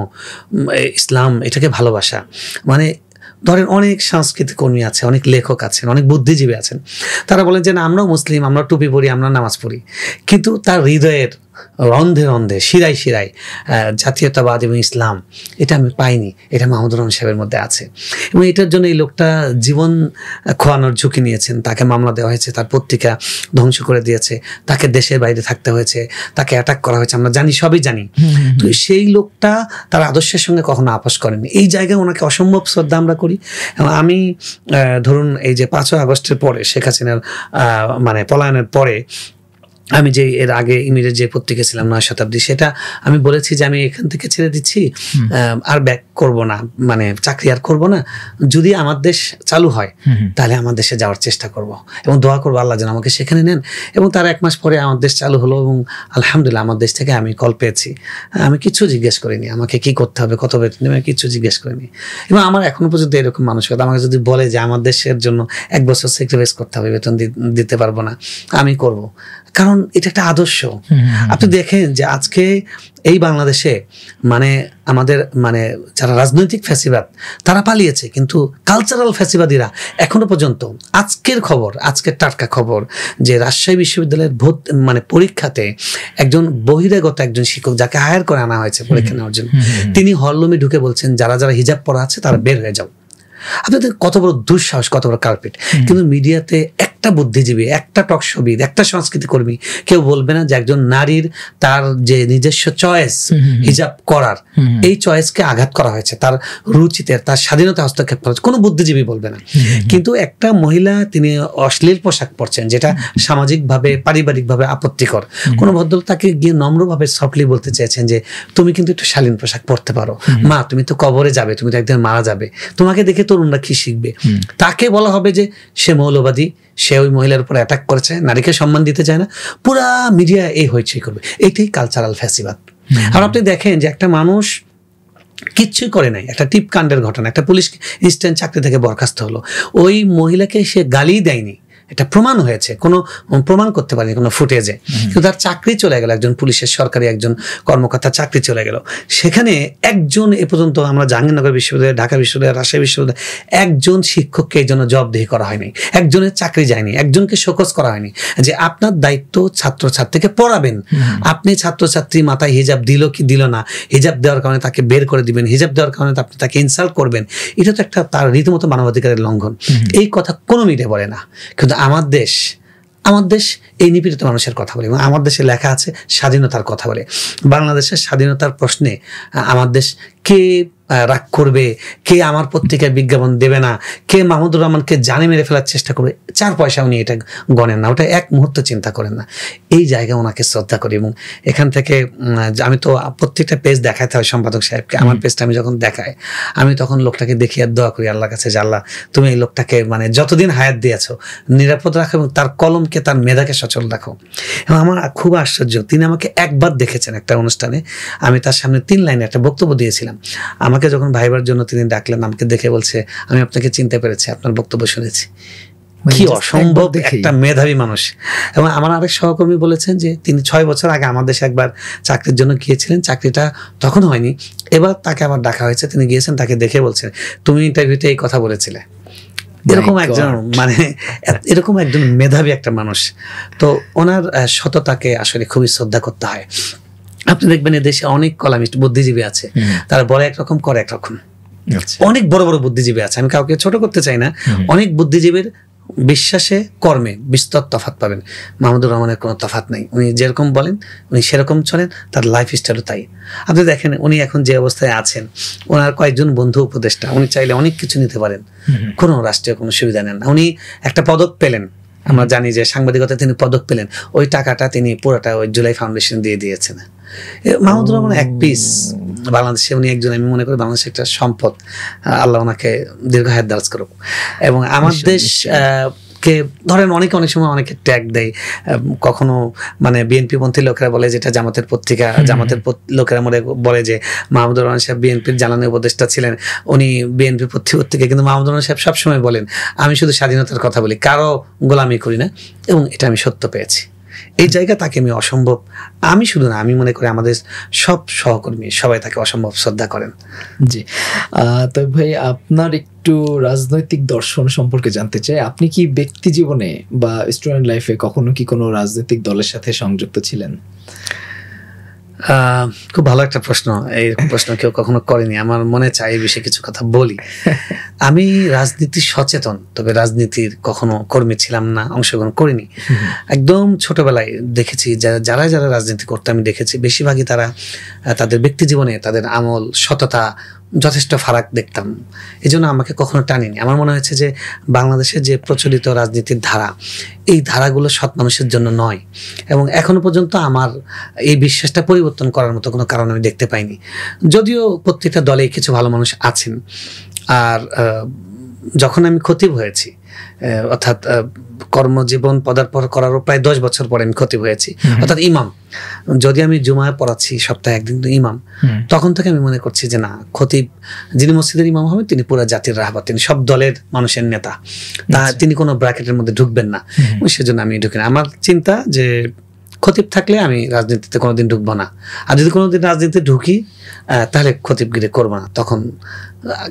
ইসলাম, এটাকে ভালোবাসা। মানে ধরেন অনেক সাংস্কৃতিক কর্মী আছে, অনেক লেখক আছেন, অনেক বুদ্ধিজীবী আছেন, তারা বলেন যে না, আমরাও মুসলিম, আমরা টুপি পরি, আমরা নামাজ পড়ি, কিন্তু তার হৃদয়ের রন্ধে রন্ধে শিরায় শিরায় জাতীয়তাবাদ এবং ইসলাম এটা আমি পাইনি। এটা মাহমুদুর রহমান সাহেবের মধ্যে আছে, এবং এটার জন্য এই লোকটা জীবন খোয়ানোর ঝুঁকি নিয়েছেন। তাকে মামলা দেওয়া হয়েছে, তার পত্রিকা ধ্বংস করে দিয়েছে, তাকে দেশের বাইরে থাকতে হয়েছে, তাকে অ্যাটাক করা হয়েছে, আমরা জানি, সবই জানি। তো সেই লোকটা তার আদর্শের সঙ্গে কখনো আপোষ করেনি। এই জায়গায় ওনাকে অসম্ভব শ্রদ্ধা আমরা করি। এবং আমি ধরুন এই যে 5ই আগস্টের পরে, শেখ হাসিনার মানে পলায়নের পরে, আমি যে এর আগে ইমিডিয়েট যে পত্রিকা ছিলাম 9 শতাব্দী, সেটা আমি বলেছি যে আমি এখান থেকে ছেড়ে দিচ্ছি, আর ব্যাক করব না, মানে চাকরি আর করব না। যদি আমার দেশ চালু হয় তাহলে আমার দেশে যাওয়ার চেষ্টা করব, এবং দোয়া করবো আল্লাহ যেন আমাকে সেখানে নেন। এবং তার 1 মাস পরে আমার দেশ চালু হলো, এবং আলহামদুলিল্লাহ আমার দেশ থেকে আমি কল পেয়েছি। আমি কিছু জিজ্ঞেস করিনি আমাকে কি করতে হবে, কত বেতন নেবে, কিছু জিজ্ঞেস করিনি। এবং আমার এখনো পর্যন্ত এরকম মানসিকতা, আমাকে যদি বলে যে আমার দেশের জন্য 1 বছর স্যাক্রিফাইস করতে হবে, বেতন দিতে পারবো না, আমি করব। কারণ এটা একটা আদর্শ। আপনি দেখেন যে আজকে এই বাংলাদেশে মানে আমাদের মানে যারা রাজনৈতিক ফ্যাসিবাদ তারা পালিয়েছে, কিন্তু কালচারাল ফ্যাসিবাদীরা এখনো পর্যন্ত, আজকের খবর, আজকের টাটকা খবর, যে রাজশাহী বিশ্ববিদ্যালয়ের মানে পরীক্ষাতে একজন বহিরাগত একজন শিক্ষক, যাকে হায়ার করে আনা হয়েছে পরীক্ষা নেওয়ার জন্য, তিনি হলরুমে ঢুকে বলছেন যারা যারা হিজাব পরা আছে তারা বের হয়ে যাও। আপনাদের কত বড় দুঃসাহস, কত বড় কার্পেট। কিন্তু মিডিয়াতে একটা বুদ্ধিজীবী, একটা টকশোবিদ, একটা সংস্কৃতি কর্মী কেউ বলবে না যে একজন নারীর তার যে নিজস্ব চয়েস হিজাব করার, এই চয়েসকে আঘাত করা হয়েছে, তার রুচিতে, তার স্বাধীনতা হস্তক্ষেপ করা হয়েছে, কোনো বুদ্ধিজীবী বলবে না। কিন্তু একটা মহিলা তিনি অশ্লীল পোশাক পরছেন, যেটা সামাজিকভাবে পারিবারিকভাবে আপত্তিকর, কোনো ভদ্রলোক তাকে গিয়ে নম্রভাবে সফটলি বলতে চেয়েছেন যে তুমি কিন্তু একটু শালীন পোশাক পরতে পারো, মা তুমি তো কবরে যাবে, তুমি তো একদিন মারা যাবে, তোমাকে দেখে তরুণরা কি শিখবে। তাকে বলা হবে যে সে মৌলবাদী, সে ওই মহিলার উপর অ্যাটাক করেছে, নারীকে সম্মান দিতে চায় না, পুরা মিডিয়া এই হইচই করবে। এইটাই কালচারাল ফ্যাসিবাদ। আর আপনি দেখেন যে একটা মানুষ কিচ্ছুই করে নাই, একটা টিপকাণ্ডের ঘটনা, একটা পুলিশ ইনস্ট্যান্ট চাকরি থেকে বরখাস্ত হলো, ওই মহিলাকে সে গালি দেয়নি, এটা প্রমাণ হয়েছে, কোনো প্রমাণ করতে পারেনি কোনো ফুটেজে, কিন্তু তার চাকরি চলে গেল, একজন পুলিশের সরকারি একজন কর্মকর্তা চাকরি চলে গেল। সেখানে একজন, এ পর্যন্ত আমরা জাহাঙ্গীরনগর বিশ্ববিদ্যালয়, ঢাকা বিশ্ববিদ্যালয়, রাজশাহী বিশ্ববিদ্যালয়, একজন শিক্ষককে এই জন্য জবাবদিহি করা হয়নি, একজনের চাকরি যায়নি, একজনকে শোকজ করা হয়নি যে আপনার দায়িত্ব ছাত্রছাত্রীকে পড়াবেন, আপনি ছাত্রছাত্রী মাথায় হিজাব দিল কি দিল না, হিজাব দেওয়ার কারণে তাকে বের করে দিবেন, হিজাব দেওয়ার কারণে আপনি তাকে ইনসাল্ট করবেন, এটা তো একটা তার রীতিমতো মানবাধিকারের লঙ্ঘন। এই কথা কোনো মিডিয়া বলে না, কিন্তু আমার দেশ এই নিপীড়িত মানুষের কথা বলে, এবং আমার দেশে লেখা আছে স্বাধীনতার কথা বলে। বাংলাদেশের স্বাধীনতার প্রশ্নে আমার দেশ কে রাগ করবে, কে আমার পত্রিকায় বিজ্ঞাপন দেবে না, কে মাহমুদুর রহমানকে জানে মেরে ফেলার চেষ্টা করবে, 4 পয়সা উনি এটা গণেন না, ওটা এক মুহূর্ত চিন্তা করেন না। এই জায়গায় ওনাকে শ্রদ্ধা করি। এবং এখান থেকে আমি তো প্রত্যেকটা পেজ দেখাতে হয় সম্পাদক সাহেবকে, আমার পেজটা আমি যখন দেখাই, আমি তখন লোকটাকে দেখি আর দোয়া করি আল্লাহর কাছে যে আল্লাহ তুমি এই লোকটাকে মানে যতদিন হায়াত দিয়েছো নিরাপদ রাখো, এবং তার কলমকে, তার মেধাকে সচল রাখো। এবং আমার খুব আশ্চর্য, তিনি আমাকে একবার দেখেছেন একটা অনুষ্ঠানে, আমি তার সামনে 3 লাইনে একটা বক্তব্য দিয়েছিলাম। আমাকে যখন ভাইবার জন্য তিনি ডাকলেন, আমাকে দেখে বলছে আমি আপনাকে চিনতে পেরেছি, আপনার বক্তব্য শুনেছি। কি অসম্ভব একটা মেধাবী মানুষ। এবং আমার আরেক সহকর্মী বলেছেন যে তিনি 6 বছর আগে আমার দেশে একবার চাকরির জন্য গিয়েছিলেন, চাকরিটা তখন হয়নি, এবার তাকে আবার ডাকা হয়েছে, তিনি গিয়েছেন, তাকে দেখে বলছেন তুমি ইন্টারভিউতে এই কথা বলেছিলে। এরকম একজন মানে এরকম একজন মেধাবী একটা মানুষ, তো ওনার সততাকে আসলে খুবই শ্রদ্ধা করতে হয়। আপনি দেখবেন দেশে অনেক কলামিস্ট বুদ্ধিজীবী আছে, তারা বলে একরকম করে একরকম। অনেক বড় বড় বুদ্ধিজীবী আছে, আমি কাউকে ছোট করতে চাই না, অনেক বুদ্ধিজীবীর বিশ্বাসে কর্মে বিস্তর তফাৎ পাবেন। মাহমুদুর রহমানের কোনো তফাৎ নেই, উনি যেরকম বলেন উনি সেরকম চলেন, তার লাইফ স্টাইলও তাই। আপনি দেখেন উনি এখন যে অবস্থায় আছেন, ওনার কয়েকজন বন্ধু উপদেষ্টা, উনি চাইলে অনেক কিছু নিতে পারেন, কোনো রাষ্ট্রীয় কোনো সুবিধা নেন না। উনি একটা পদক পেলেন, আমরা জানি যে সাংবাদিকতায় তিনি পদক পেলেন, ওই টাকাটা তিনি পুরোটা ওই জুলাই ফাউন্ডেশন দিয়ে দিয়েছেন। মাহমুদুর রহমান এক পিস বাংলাদেশে, উনি একজন, আমি মনে করি বাংলাদেশের একটা সম্পদ, আল্লাহ ওনাকে দীর্ঘায়ুর দারাজ করুক। এবং আমার দেশ কে ধরেন অনেক সময় অনেকে ট্যাগ দেয়, কখনো মানে বিএনপি পন্থী লোকেরা বলে যেটা জামাতের পত্রিকা, জামাতের লোকেরা বলে যে মাহমুদুর রহমান সাহেব বিএনপির জ্বালানি উপদেষ্টা ছিলেন, উনি বিএনপি পত্রিকা। কিন্তু মাহমুদুর রহমান সাহেব সবসময় বলেন আমি শুধু স্বাধীনতার কথা বলি, কারো গোলামি করি না, এবং এটা আমি সত্য পেয়েছি। এই জায়গা তাকে আমি অসম্ভব, আমি শুধু না, আমি মনে করি আমাদের সব সহকর্মী সবাই তাকে অসম্ভব শ্রদ্ধা করেন। জি, তো ভাই আপনার একটু রাজনৈতিক দর্শন সম্পর্কে জানতে চাই। আপনি কি ব্যক্তি জীবনে বা স্টুডেন্ট লাইফে কখনো কি কোনো রাজনৈতিক দলের সাথে সংযুক্ত ছিলেন? খুব ভালো একটা প্রশ্ন, এই প্রশ্ন কেউ কখনো করেনি। আমার মনে চাই এই বিষয়ে কিছু কথা বলি। আমি রাজনীতি সচেতন, তবে রাজনীতির কখনো কর্মী ছিলাম না, অংশগ্রহণ করিনি। একদম ছোটবেলায় দেখেছি যারা রাজনীতি করতে আমি দেখেছি, বেশিরভাগই তারা তাদের ব্যক্তি জীবনে তাদের আমল, সততা যথেষ্ট ফারাক দেখতাম। এই জন্য আমাকে কখনো টানিনি। আমার মনে হয়েছে যে বাংলাদেশের যে প্রচলিত রাজনীতির ধারা, এই ধারাগুলো সৎ মানুষের জন্য নয়, এবং এখনো পর্যন্ত আমার এই বিশ্বাসটা পরিবর্তন করার মতো কোনো কারণ আমি দেখতে পাইনি। যদিও প্রত্যেকটা দলে কিছু ভালো মানুষ আছেন। আর যখন আমি খতিব হয়েছি, অর্থাৎ কর্মজীবন পদার্পণ করারও প্রায় 10 বছর পরে আমি খতিব হয়েছি, অর্থাৎ ইমাম। যদি আমি জুমায় পড়াচ্ছি সপ্তাহে একদিন ইমাম, তখন থেকে আমি মনে করছি যে না, খতিব যিনি মসজিদের ইমাম হবেন তিনি পুরো জাতির রাহবার, তিনি সব দলের মানুষের নেতা, তিনি কোনো ব্র্যাকেটের মধ্যে ঢুকবেন না। সেজন্য আমি ঢুকি না। আমার চিন্তা যে খতিব থাকলে আমি রাজনীতিতে কোনোদিন ঢুকবো না, আর যদি কোনোদিন রাজনীতিতে ঢুকি তাহলে খতিবগিরি করবো না তখন,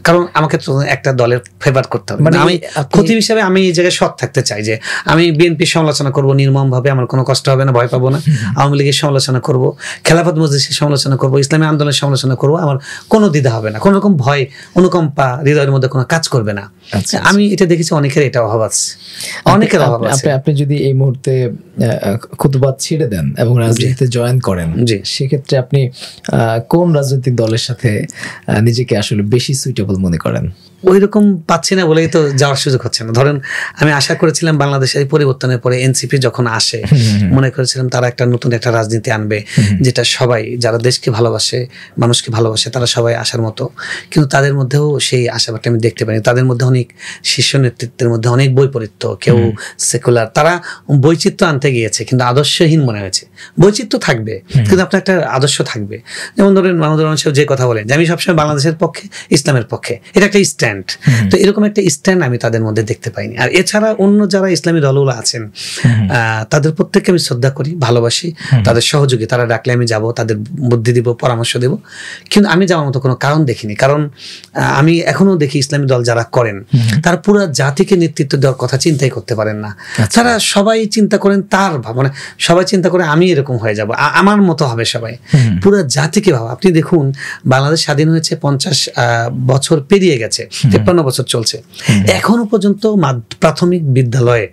কারণ আমাকে তো একটা দলের ফেভার করতে হবে। মানে আমি খতিব হিসাবে আমি এই জায়গায় সৎ থাকতে চাই যে আমি বিএনপির সমালোচনা করবো নির্মম ভাবে, আমার কোনো কষ্ট হবে না, ভয় পাবো না। আওয়ামী লীগের সমালোচনা করবো, খেলাফত মজলিসের সমালোচনা করবো, ইসলামী আন্দোলনের সমালোচনা করবো, আমার কোনো দ্বিধা হবে না, কোনো রকম ভয় অনুকম্পা হৃদয়ের মধ্যে কোনো কাজ করবে না। আমি এটা দেখেছি অনেকের এটা অভাব আছে, অনেকের অভাব আছে। আপনি যদি এই মুহূর্তে খুতবা ছেড়ে দেন এবং রাজনীতিতে জয়েন করেন, সেক্ষেত্রে আপনি কোন রাজনৈতিক দলের সাথে নিজেকে আসলে বেশি সুইটেবল মনে করেন? ওই রকম পাচ্ছি না বলেই তো যাওয়ার সুযোগ হচ্ছে না। ধরেন আমি আশা করেছিলাম বাংলাদেশের পরিবর্তনের পরে এনসিপি যখন আসে, মনে করেছিলাম তারা একটা নতুন একটা রাজনীতি আনবে, যেটা সবাই যারা দেশকে ভালোবাসে, মানুষকে ভালোবাসে, তারা সবাই আসার মতো। কিন্তু তাদের মধ্যেও সেই আশাবাদটা আমি দেখতে পাইনি। তাদের মধ্যে অনেক শীর্ষ নেতৃত্বের মধ্যে অনেক বৈপরীত্য, কেউ সেকুলার, তারা বৈচিত্র্য আনতে গিয়েছে কিন্তু আদর্শহীন মনে হয়েছে। বৈচিত্র্য থাকবে কিন্তু আপনার একটা আদর্শ থাকবে। যেমন ধরেন মাহমুদুর রহমান সাহেব যে কথা বলেন যে আমি সবসময় বাংলাদেশের পক্ষে, ইসলামের পক্ষে, এটা একটা স্ট্যান্ড। তো এরকম একটা স্ট্যান্ড আমি তাদের মধ্যে দেখতে পাইনি। আর এছাড়া অন্য যারা ইসলামী দলগুলো আছেন তাদের প্রত্যেককে আমি শ্রদ্ধা করি, ভালোবাসি, তাদের সহযোগী, তারা ডাকলে আমি যাব, তাদের বুদ্ধি দিব, পরামর্শ দেব। কিন্তু আমি যাওয়ার মতো কোনো কারণ দেখিনি, কারণ আমি এখনো দেখি ইসলামী দল যারা করেন তারা পুরো জাতিকে নেতৃত্ব দেওয়ার কথা চিন্তাই করতে পারেন না। তারা সবাই চিন্তা করেন তার মানে সবাই চিন্তা করে আমি এরকম হয়ে যাব, আমার মতো হবে সবাই, পুরো জাতিকে ভাবা। আপনি দেখুন বাংলাদেশ স্বাধীন হয়েছে 50 বছর পেরিয়ে গেছে, 53 বছর চলছে, এখনো পর্যন্ত প্রাথমিক বিদ্যালয়ে,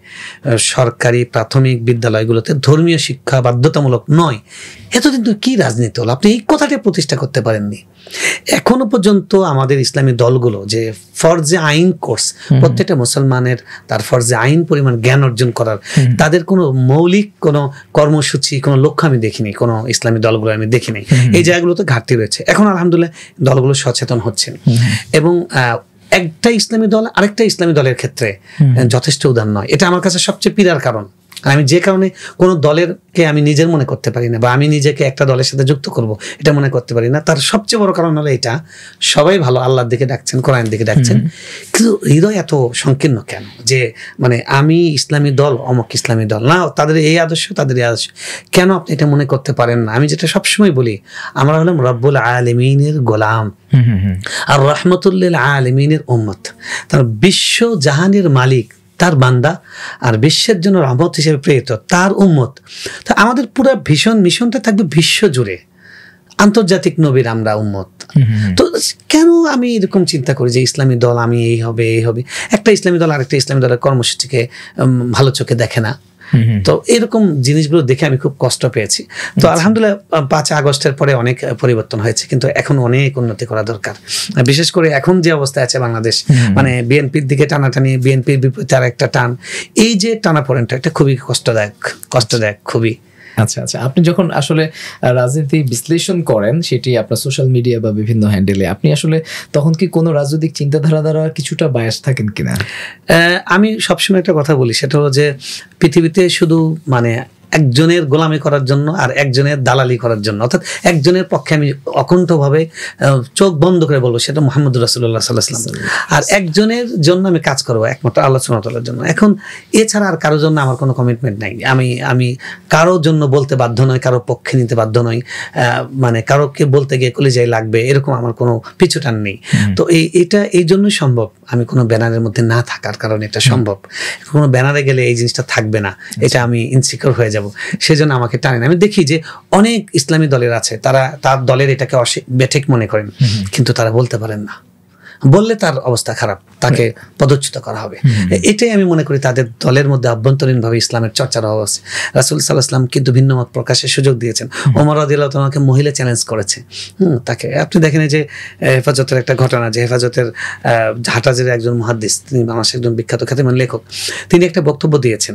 সরকারি প্রাথমিক বিদ্যালয়গুলোতে ধর্মীয় শিক্ষা বাধ্যতামূলক নয়। এতদিন তো কি রাজনীতি হলো, আপনি এই কথাটা প্রতিষ্ঠা করতে পারেননি। এখনো পর্যন্ত আমাদের ইসলামী দলগুলো যে ফরজে আইন কোর্স, প্রত্যেকটা মুসলমানের তার ফরজে আইন পরিমাণ জ্ঞান অর্জন করার, তাদের কোনো মৌলিক কোনো কর্মসূচি, কোনো লক্ষ্য আমি দেখিনি, কোনো ইসলামী দলগুলো আমি দেখিনি। এই জায়গাগুলোতে ঘাটতি রয়েছে। এখন আলহামদুলিল্লাহ দলগুলো সচেতন হচ্ছেন, এবং একটা ইসলামী দল আরেকটা ইসলামী দলের ক্ষেত্রে যথেষ্ট উদাহরণ নয়। এটা আমার কাছে সবচেয়ে পীড়ার কারণ। আমি যে কারণে কোনো দলেরকে আমি নিজের মনে করতে পারি না, বা আমি নিজেকে একটা দলের সাথে যুক্ত করব এটা মনে করতে পারি না। তার সবচেয়ে বড় কারণ হলো এটা, সবাই ভালো আল্লাহর দিকে ডাকছেন, কোরআনের দিকে ডাকছেন, কিন্তু হৃদয় এত সংকীর্ণ কেন যে মানে আমি ইসলামী দল, অমুক ইসলামী দল না, তাদের এই আদর্শ, তাদের এই আদর্শ, কেন আপনি এটা মনে করতে পারেন না? আমি যেটা সবসময় বলি, আমরা হলাম রব্বুল আলামিনের গোলাম আর রহমতুল্লিল আলামিনের উম্মত, তার বিশ্ব জাহানের মালিক তার বান্দা, আর বিশ্বের জন্য রহমত হিসেবে প্রেরিত তার উম্মত। তো আমাদের পুরো ভীষণ মিশনটা থাকবে বিশ্ব জুড়ে, আন্তর্জাতিক নবীর আমরা উম্মত। তো কেন আমি এরকম চিন্তা করি যে ইসলামী দল আমি এই হবে এই হবে? একটা ইসলামী দল আরেকটা ইসলামী দলের কর্মসূচিকে ভালো চোখে দেখে না। তো এরকম জিনিসগুলো দেখে আমি খুব কষ্ট পেয়েছি। তো আলহামদুলিল্লাহ 5 আগস্টের পরে অনেক পরিবর্তন হয়েছে, কিন্তু এখন অনেক উন্নতি করা দরকার। বিশেষ করে এখন যে অবস্থায় আছে বাংলাদেশ, মানে বিএনপির দিকে টানাটানি, বিএনপির বিপরীতে আর একটা টান, এই যে টানাপোড়েনটা এটা খুবই কষ্টদায়ক খুবই। আচ্ছা আচ্ছা, আপনি যখন আসলে রাজনীতি বিশ্লেষণ করেন সেটি আপনার সোশ্যাল মিডিয়া বা বিভিন্ন হ্যান্ডেলে, আপনি আসলে তখন কি কোনো রাজনৈতিক চিন্তাধারা দ্বারা কিছুটা বায়াস থাকেন কিনা? আমি সবসময় একটা কথা বলি, সেটা হলো যে পৃথিবীতে শুধু মানে একজনের গোলামি করার জন্য আর একজনের দালালি করার জন্য, অর্থাৎ একজনের পক্ষে আমি অকুণ্ঠভাবে চোখ বন্ধ করে বলবো সেটা মুহাম্মদ রাসূলুল্লাহ সাল্লাল্লাহু আলাইহি ওয়াসাল্লাম, আর একজনের জন্য আমি কাজ করবো একমাত্র আল্লাহ সুবহানাহু ওয়া তাআলার জন্য। এখন এছাড়া আর কারোর জন্য আমার কোনো কমিটমেন্ট নাই। আমি কারোর জন্য বলতে বাধ্য নই, কারোর পক্ষে নিতে বাধ্য নই, মানে কারোকে বলতে গিয়ে কলিজায় লাগবে এরকম আমার কোনো পিছুটান নেই। তো এটা এই জন্যই সম্ভব, আমি কোনো ব্যানারের মধ্যে না থাকার কারণে এটা সম্ভব। কোনো ব্যানারে গেলে এই জিনিসটা থাকবে না, এটা আমি ইনসিকিউর হয়ে যাব, সেজন্য আমাকে টানে না। আমি দেখি যে অনেক ইসলামী দলের আছে, তারা তার দলের এটাকে বেঠিক মনে করেন, কিন্তু তারা বলতে পারেন না, বললে তার অবস্থা খারাপ, তাকে পদচ্যুত করা হবে। এটাই আমি মনে করি তাদের দলের মধ্যে অভ্যন্তরীণভাবে ইসলামের চর্চার অভাব আছে। রাসূল সাল্লাল্লাহু আলাইহি ওয়াসাল্লাম কিন্তু ভিন্ন মত প্রকাশের সুযোগ দিয়েছেন। ওমর রাদিয়াল্লাহু তাআলাকে মহিলা চ্যালেঞ্জ করেছে, তাকে আপনি দেখেন যে হেফাজতের একটা ঘটনা, যে হেফাজতের হাটাজারের একজন মুহাদ্দিস, তিনি বাংলাদেশের একজন বিখ্যাত খ্যাতিমান লেখক, তিনি একটা বক্তব্য দিয়েছেন,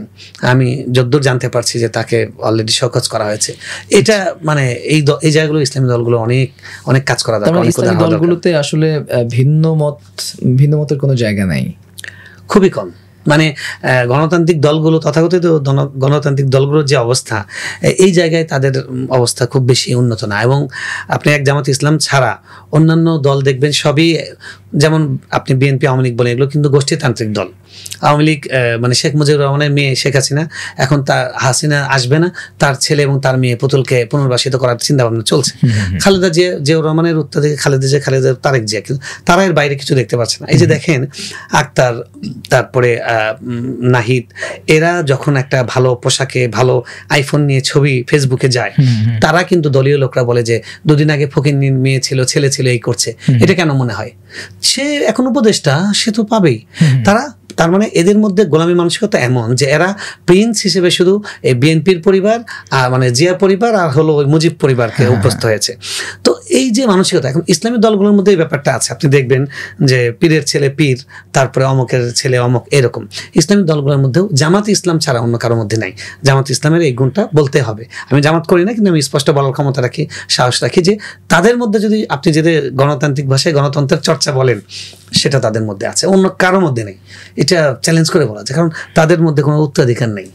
আমি যতদূর জানতে পারছি যে তাকে অলরেডি শোকজ করা হয়েছে। এটা মানে এই জায়গাগুলো ইসলামী দলগুলো অনেক কাজ করা দরকার। ইসলামী দলগুলোতে আসলে ভিন্ন মতের কোনো জায়গা নাই, খুবই কম। মানে গণতান্ত্রিক দলগুলো, তথাকথিত গণতান্ত্রিক দলগুলোর যে অবস্থা, এই জায়গায় তাদের অবস্থা খুব বেশি উন্নত না। এবং আপনি এক জামাত ইসলাম ছাড়া অন্যান্য দল দেখবেন সবই, যেমন আপনি বিএনপি, আওয়ামী লীগ বলেন, এগুলো কিন্তু গোষ্ঠীতান্ত্রিক দল। আওয়ামী লীগ মানে শেখ মুজিবুর রহমানের মেয়ে শেখ হাসিনা, এখন হাসিনা আসবে না, তার ছেলে এবং তার মেয়ে পুতুলকে পুনর্বাসিত করার চিন্তা ভাবনা চলছে। খালেদা জিয়া রহমানের উত্তরাধিকারী খালেদা তারেক জিয়া, কিন্তু তারা এর বাইরে কিছু দেখতে পাচ্ছে না। এই যে দেখেন আক্তার, তারপরে নাহিদ, এরা যখন একটা ভালো পোশাকে, ভালো আইফোন নিয়ে ছবি ফেসবুকে যায়, তারা কিন্তু দলীয় লোকরা বলে যে 2 দিন আগে ফকিন্নির মেয়ে ছিল, ছেলে ছিল, এই করছে। এটা কেন মনে হয়? সে এখন উপদেষ্টা, সে তো পাবেই। তার মানে এদের মধ্যে গোলামী মানসিকতা এমন যে এরা প্রিন্স হিসেবে শুধু এই বিএনপির পরিবার, মানে জিয়া পরিবার আর হলো ওই মুজিব পরিবারকে অভ্যস্ত হয়েছে। তো এই যে মানসিকতা, এখন ইসলামী দলগুলোর মধ্যে এই ব্যাপারটা আছে। আপনি দেখবেন যে পীরের ছেলে পীর, তারপরে অমকের ছেলে অমক, এরকম ইসলামী দলগুলোর মধ্যেও জামাত ইসলাম ছাড়া অন্য কারোর মধ্যে নাই। জামাত ইসলামের এই গুণটা বলতে হবে। আমি জামাত করি না, কিন্তু আমি স্পষ্ট বলার ক্ষমতা রাখি, সাহস রাখি যে তাদের মধ্যে যদি আপনি যদি গণতান্ত্রিক ভাষায় গণতন্ত্রের চর্চা বলেন, সেটা তাদের মধ্যে আছে, অন্য কারোর মধ্যে নেই। এটা চ্যালেঞ্জ করে বলা যায়, কারণ তাদের মধ্যে কোনো উত্তরাধিকার নেই।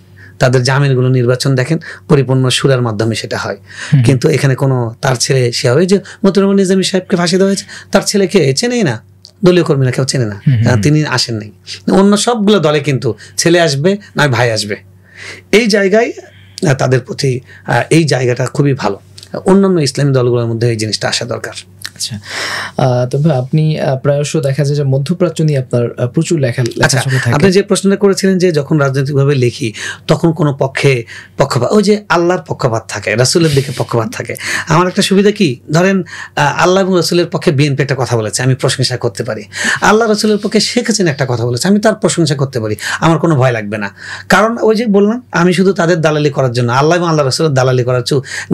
তাদের জামিনগুলো নির্বাচন দেখেন পরিপূর্ণ সুরার মাধ্যমে সেটা হয়, কিন্তু এখানে কোনো তার ছেলে সে হয় যে মতিউর রহমান নিজামী সাহেবকে ফাঁসি দেওয়া হয়েছে, তার ছেলেকে চেনেই না, দলীয় কর্মীরা কেউ চেনে না, কারণ তিনি আসেন নাই। অন্য সবগুলো দলে কিন্তু ছেলে আসবে না ভাই আসবে, এই জায়গায় তাদের প্রতি এই জায়গাটা খুবই ভালো। অন্যান্য ইসলামী দলগুলোর মধ্যে এই জিনিসটা আসা দরকার। আচ্ছা, তবে আপনি প্রায়শ দেখা যায় যে মধ্যপ্রাচ্য নিয়ে আপনার প্রচুর লেখা থাকে। আপনি যে প্রশ্নটা করেছিলেন যে যখন রাজনৈতিকভাবে লিখি তখন কোনো পক্ষপাত, ওই যে আল্লাহর পক্ষপাত থাকে, রাসূলের দিকে পক্ষপাত থাকে। আমার একটা সুবিধা কি, ধরেন আল্লাহ এবং রাসূলের পক্ষে বিএনপি একটা কথা বলেছে, আমি প্রশংসা করতে পারি। আল্লাহ রাসূলের পক্ষে শেখ হাসিনা একটা কথা বলেছে, আমি তার প্রশংসা করতে পারি, আমার কোনো ভয় লাগবে না। কারণ ওই যে বললাম, আমি শুধু তাদের দালালি করার জন্য আল্লাহ এবং আল্লাহ রাসূলের দালালি করার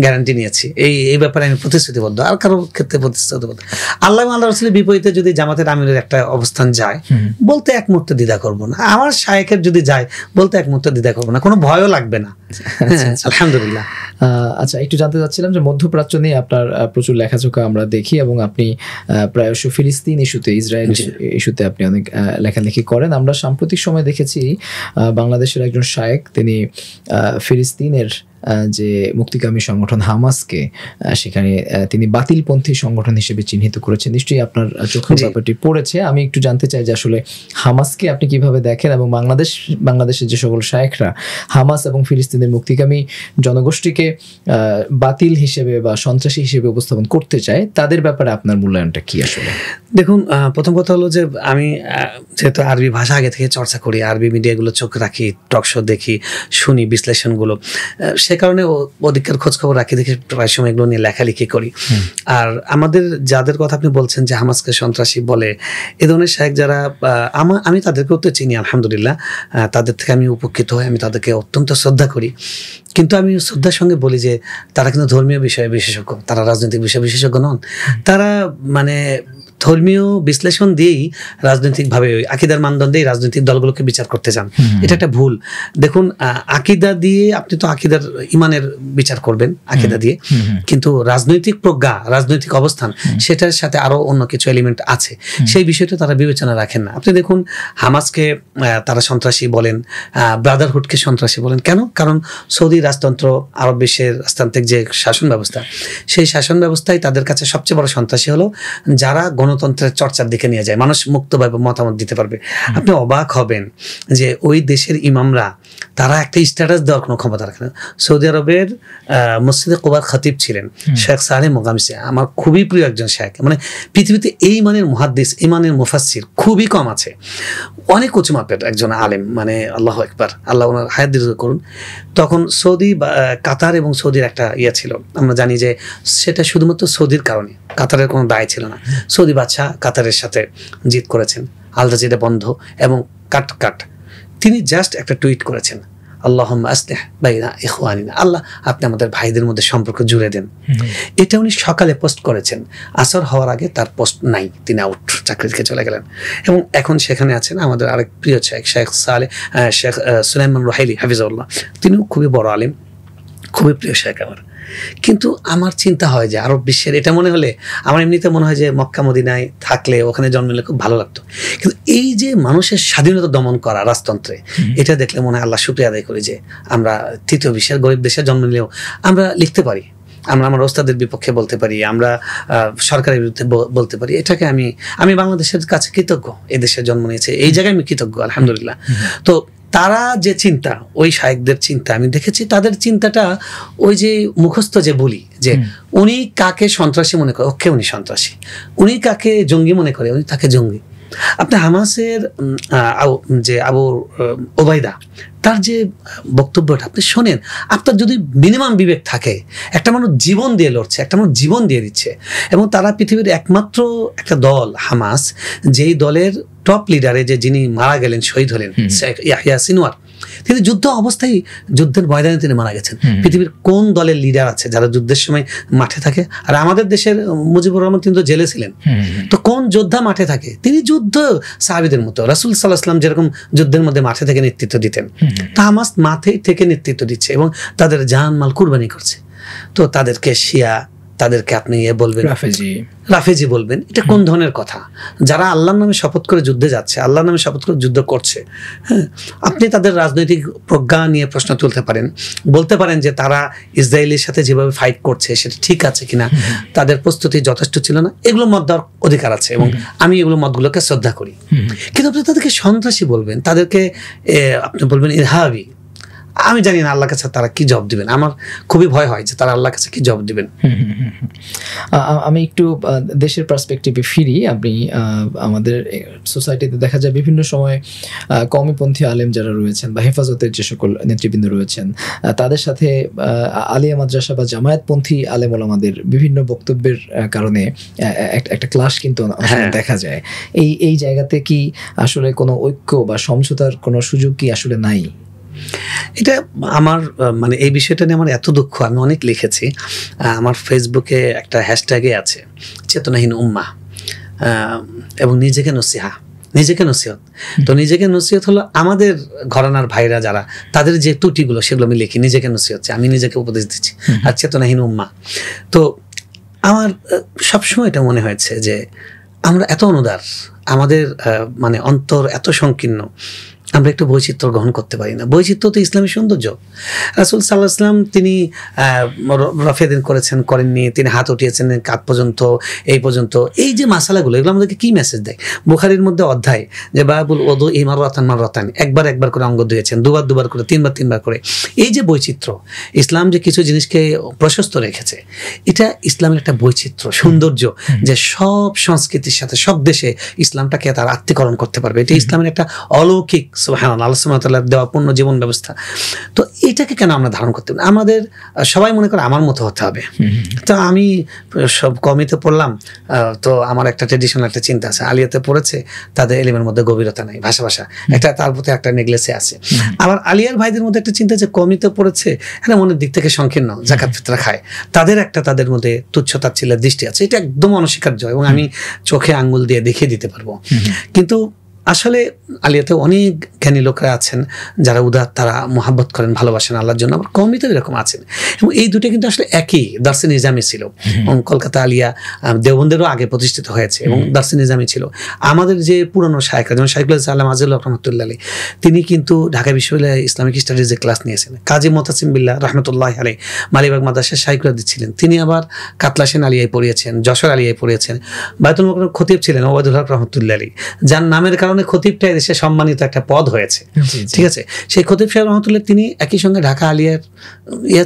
গ্যারান্টি নিয়েছি। এই ব্যাপারে আমি প্রতিশ্রুতিবদ্ধ, আর কারোর ক্ষেত্রে প্রতিশ্রুতিবদ্ধ। আল্লাহ আল্লাহ রাসূলের বিপরীতে যদি জামাতের আমিরের একটা অবস্থান যায়, বলতে এক মুহূর্তে দ্বিধা করবো না। আমার শায়েখের যদি যায়, বলতে এক মুহূর্তে দ্বিধা করবো না, কোনো ভয়ও লাগবে না। আলহামদুলিল্লাহ। আচ্ছা, একটু জানতে চাচ্ছিলাম যে মধ্যপ্রাচ্য নিয়ে আপনার প্রচুর লেখাজোখা আমরা দেখি, এবং আপনি প্রায়শ ফিলিস্তিন ইস্যুতে, ইসরায়েল ইস্যুতে আপনি অনেক লেখালেখি করেন। আমরা সাম্প্রতিক সময় দেখেছি বাংলাদেশের একজন শায়েখ, তিনি ফিলিস্তিনের যে মুক্তিকামী সংগঠন হামাসকে সেখানে তিনি বাতিলপন্থী সংগঠন হিসেবে চিহ্নিত করেছেন। নিশ্চয়ই আপনার চোখে ব্যাপারটি পড়েছে। আমি একটু জানতে চাই যে আসলে হামাসকে আপনি কিভাবে দেখেন, এবং বাংলাদেশের যে সকল শায়েখরা হামাস এবং ফিলিস্তিনের মুক্তিকামী জনগোষ্ঠীকে বাতিল হিসেবে বা সন্ত্রাসী হিসেবে উপস্থাপন করতে চায়, তাদের ব্যাপারে আপনার মূল্যায়নটা কি? আসলে দেখুন, প্রথম কথা হলো যে আমি যেহেতু আরবি ভাষা আগে থেকে চর্চা করি, আরবি মিডিয়াগুলো চোখ রাখি, টকশো দেখি, শুনি বিশ্লেষণগুলো, সে কারণে ওদিকের খোঁজ খবর রাখি, দেখি প্রায় সময় এগুলো নিয়ে লেখালেখি করি। আর আমাদের যাদের কথা আপনি বলছেন যে হামাসকে সন্ত্রাসী বলে, এ ধরনের শায়েখ যারা, আমি তাদেরকেও তো চিনি আলহামদুলিল্লাহ, তাদের থেকে আমি উপকৃত হই, আমি তাদেরকে অত্যন্ত শ্রদ্ধা করি। কিন্তু আমি শ্রদ্ধার সঙ্গে বলি যে তারা কিন্তু ধর্মীয় বিষয়ে বিশেষজ্ঞ, তারা রাজনৈতিক বিষয়ে বিশেষজ্ঞ নন। তারা মানে ধর্মীয় বিশ্লেষণ দিয়েই রাজনৈতিকভাবে আকিদার মানদণ্ডেই রাজনৈতিক দলগুলোকে বিচার করতে চান। এটা একটা ভুল। দেখুন, আকিদা দিয়ে আপনি তো আকিদার ইমানের বিচার করবেন আকিদা দিয়ে, কিন্তু রাজনৈতিক প্রজ্ঞা, রাজনৈতিক অবস্থান, সেটার সাথে আরো অন্য কিছু এলিমেন্ট আছে, সেই বিষয়টা তারা বিবেচনা রাখেন না। আপনি দেখুন, হামাসকে তারা সন্ত্রাসী বলেন, ব্রাদারহুডকে সন্ত্রাসী বলেন। কেন? কারণ সৌদি রাজতন্ত্র, আরব বিশ্বের রাজতান্ত্রিক যে শাসন ব্যবস্থা, সেই শাসন ব্যবস্থায় তাদের কাছে সবচেয়ে বড় সন্ত্রাসী হলো যারা গণতন্ত্রের চর্চার দিকে নিয়ে যায়, মানুষ মুক্তভাবে মতামত দিতে পারবে। আপনি অবাক হবেন যে ওই দেশের ইমামরা, তারা একটা স্ট্যাটাস দেওয়ার কোনো ক্ষমতা রাখে না। সৌদি আরবের মসজিদে কুবার খতিব ছিলেন শেখ সালেহ মোগামিসি, আমার খুবই প্রিয় একজন শেখ। মানে পৃথিবীতে এই মানের মুহাদ্দিস, এই মানের মুফাসসির খুবই কম আছে। অনেক উঁচু মাপের একজন আলেম, মানে আল্লাহু আকবার, আল্লাহ ওনার হায়াত দীর্ঘ করুন। তখন সৌদি, কাতার এবং সৌদির একটা ছিল, আমরা জানি যে সেটা শুধুমাত্র সৌদির কারণে, কাতারের কোনো দায় ছিল না। সৌদি বাদশাহ কাতারের সাথে জিত করেছেন, আল জাজিরা বন্ধ এবং কাট। তিনি জাস্ট একটা টুইট করেছেন, আল্লাহুম্মা আসলিহ বাইনা ইখওয়ানিনা, আল্লাহ আপনি আমাদের ভাইদের মধ্যে সম্পর্ক জুড়ে দেন। এটা উনি সকালে পোস্ট করেছেন, আসর হওয়ার আগে তার পোস্ট নাই, তিনি আউট, চাকরি থেকে চলে গেলেন। এবং এখন সেখানে আছেন আমাদের আরেক প্রিয় শেখ সুলাইমান রুহাইলি হাফিজাহুল্লাহ, তিনিও খুবই বড় আলেম, খুবই প্রিয় শেখ আমার। কিন্তু আমার চিন্তা হয় যে আরব বিশ্বের, এটা মনে হলে আমার এমনিতে মনে হয় যে মক্কা মদিনায় থাকলে, ওখানে জন্ম নিলে খুব ভালো লাগতো। কিন্তু এই যে মানুষের স্বাধীনতা দমন করা রাজতন্ত্রে, এটা দেখলে মনে হয় আল্লাহ শুকরিয়া আদায় করি যে আমরা তৃতীয় বিশ্বের গরিব দেশে জন্ম নিলেও আমরা লিখতে পারি, আমরা আমার ওস্তাদের বিপক্ষে বলতে পারি, আমরা সরকারের বিরুদ্ধে বলতে পারি। এটাকে আমি বাংলাদেশের কাছে কৃতজ্ঞ, এই দেশে জন্ম নিয়েছে, এই জায়গায় আমি কৃতজ্ঞ আলহামদুলিল্লাহ। তো তারা যে চিন্তা, ওই শায়েখদের চিন্তা আমি দেখেছি, তাদের চিন্তাটা ওই যে মুখস্থ যে বলি যে উনি কাকে সন্ত্রাসী মনে করে, ওকে উনি সন্ত্রাসী, উনি কাকে জঙ্গি মনে করে, উনি তাকে জঙ্গি। আপনি হামাসের যে আবু ওবায়দা, তার যে বক্তব্যটা আপনি শোনেন, আপনার যদি মিনিমাম বিবেক থাকে, একটা মানুষ জীবন দিয়ে লড়ছে, একটা মানুষ জীবন দিয়ে দিচ্ছে, এবং তারা পৃথিবীর একমাত্র একটা দল হামাস, যেই দলের টপ লিডারে যে যিনি মারা গেলেন, শহীদ হলেন, ইয়াহিয়া সিনওয়ার, তিনি যুদ্ধ অবস্থায় যুদ্ধের ময়দানে তিনি মারা গেছেন। পৃথিবীর কোন দলের লিডার আছে যারা যুদ্ধের সময় মাঠে থাকে? আর আমাদের দেশের মুজিবুর রহমান তিনি তো জেলে ছিলেন, তো কোন যোদ্ধা মাঠে থাকে? তিনি যুদ্ধ সাহাবীদের মতো, রাসূল সাল্লাল্লাহু আলাইহি ওয়াসাল্লাম যেরকম যুদ্ধের মধ্যে মাঠে থেকে নেতৃত্ব দিতেন, তা হামাস মাঠে থেকে নেতৃত্ব দিচ্ছে এবং তাদের জান মাল কুরবানি করছে। তো তাদেরকে শিয়া, তাদেরকে আপনি বলবেন রাফেজি বলবেন, এটা কোন ধরনের কথা? যারা আল্লাহর নামে শপথ করে যুদ্ধে যাচ্ছে, আল্লাহর নামে শপথ করে যুদ্ধ করছে, হ্যাঁ, আপনি তাদের রাজনৈতিক প্রজ্ঞা নিয়ে প্রশ্ন তুলতে পারেন, বলতে পারেন যে তারা ইসরায়েলের সাথে যেভাবে ফাইট করছে সেটা ঠিক আছে কিনা, তাদের প্রস্তুতি যথেষ্ট ছিল না, এগুলো মত দেওয়ার অধিকার আছে এবং আমি এগুলো মতগুলোকে শ্রদ্ধা করি। কিন্তু আপনি তাদেরকে সন্ত্রাসী বলবেন, তাদেরকে আপনি বলবেন ইরহাবি, আমি জানি না আল্লাহর কাছে তারা কি জবাব দিবেন। আমার খুবই ভয় হয় যে তারা আল্লাহর কাছে কি জবাব দিবেন। আমি একটু দেশের পার্সপেক্টিভে ফিরি। আপনি আমাদের সোসাইটিতে দেখা যায় বিভিন্ন সময় কওমিপন্থী আলেম যারা রয়েছেন বা হেফাজতের যে সকল নেতৃবৃন্দ রয়েছেন, তাদের সাথে আলিয়া মাদ্রাসা বা জামায়াতপন্থী আলেম ওলামাদের বিভিন্ন বক্তব্যের কারণে একটা ক্লাশ কিন্তু দেখা যায়। এই জায়গাতে কি আসলে কোনো ঐক্য বা সমঝোতার কোনো সুযোগ কি আসলে নাই? এটা আমার মানে এই বিষয়টা নিয়ে আমার এত দুঃখ, আমি অনেক লিখেছি। আমার ফেসবুকে একটা হ্যাশট্যাগে আছে চেতনাহীন উম্মাহ এবং নিজেকে নসিহা, নিজেকে নসিহত। তো নিজেকে নসিহত হলো আমাদের ঘরানার ভাইরা যারা, তাদের যে ত্রুটিগুলো সেগুলো আমি লিখি, নিজেকে নসিহত, আমি নিজেকে উপদেশ দিচ্ছি, আর চেতনাহীন উম্মা। তো আমার সবসময় এটা মনে হয়েছে যে আমরা এত অনুদার, আমাদের মানে অন্তর এত সংকীর্ণ, আমরা একটু বৈচিত্র্য গ্রহণ করতে পারি না। বৈচিত্র্য তো ইসলামের সৌন্দর্য। রাসূল সাল্লাল্লাহু আলাইহি ওয়াসাল্লাম তিনি রফেদিন করেছেন, করেননি, তিনি হাত উঠিয়েছেন কাঁধ পর্যন্ত, এই পর্যন্ত। এই যে মাসালাগুলো, এগুলো আমাদেরকে কি মেসেজ দেয়? বুখারীর মধ্যে অধ্যায় যে বাবুল ওযু মাররাতান, একবার করে অঙ্গ ধুয়েছেন, দুবার করে, তিনবার করে। এই যে বৈচিত্র্য, ইসলাম যে কিছু জিনিসকে প্রশস্ত রেখেছে, এটা ইসলামের একটা বৈচিত্র্য, সৌন্দর্য, যে সব সংস্কৃতির সাথে সব দেশে ইসলামটাকে তার আত্মীকরণ করতে পারবে। এটা ইসলামের একটা অলৌকিক, সুবহানাল্লাহ, আল্লাহ সুবহানাহু ওয়া তাআলার দেওয়া পূর্ণ জীবন ব্যবস্থা। তো এটাকে কেন আমরা ধারণ করতে পারি? আমাদের সবাই মনে করে আমার মতো হতে হবে। তো আমি সব কমিতে পড়লাম, তো আমার একটা ট্রেডিশনাল একটা চিন্তা আছে, আলিয়াতে পড়েছে, তাদের এলিমের মধ্যে গভীরতা নাই, ভাষা একটা, তার প্রতি একটা নেগলেসে আছে। আবার আলিয়ার ভাইদের মধ্যে একটা চিন্তা যে কমিতে পড়েছে, হ্যাঁ, মনের দিক থেকে সংকীর্ণ, যাকাত ফিতরা খায়, তাদের মধ্যে তুচ্ছতাচ্ছিল্যের দৃষ্টি আছে। এটা একদম অনস্বীকার্য এবং আমি চোখে আঙ্গুল দিয়ে দেখিয়ে দিতে পারবো। কিন্তু আসলে আলিয়াতে অনেক জ্ঞানী লোকরা আছেন যারা উদার, তারা মোহাব্বত করেন, ভালোবাসেন আল্লাহর জন্য। আবার কওমিতেও এরকম আছেন, এবং এই দুটো কিন্তু আসলে একই দার্সে নিজামী ছিল। এবং কলকাতা আলিয়া দেওবন্দেরও আগে প্রতিষ্ঠিত হয়েছে এবং দার্সে নিজামী ছিল। আমাদের যে পুরনো শায়খরা, যেমন শাইখুল ইসলাম আজিজুল্লাহ রহমতুল্লাহ আলী, তিনি কিন্তু ঢাকা বিশ্ববিদ্যালয়ে ইসলামিক স্টাডিজে ক্লাস নিয়েছেন। কাজী মোতাসিম বিল্লাহ রহমতুল্লাহ আলী মালিবাগ মাদ্রাসার শাইখুল হাদিস ছিলেন, তিনি আবার কাতলাসেন আলিয়ায় পড়িয়েছেন, যশোর আলিয়ায় পড়িয়েছেন। বায়তুল মুকাররমের খতিব ছিলেন ওবায়দুল হক রহমতুল্লাহ আলী, যার নামের কারণে খতিবটা দেশে সম্মানিত একটা পদ হয়েছে। ঠিক আছে, সেই খতিব সাহেব রহমতুল্লাহ তিনি একই সঙ্গে ঢাকা আলিয়ার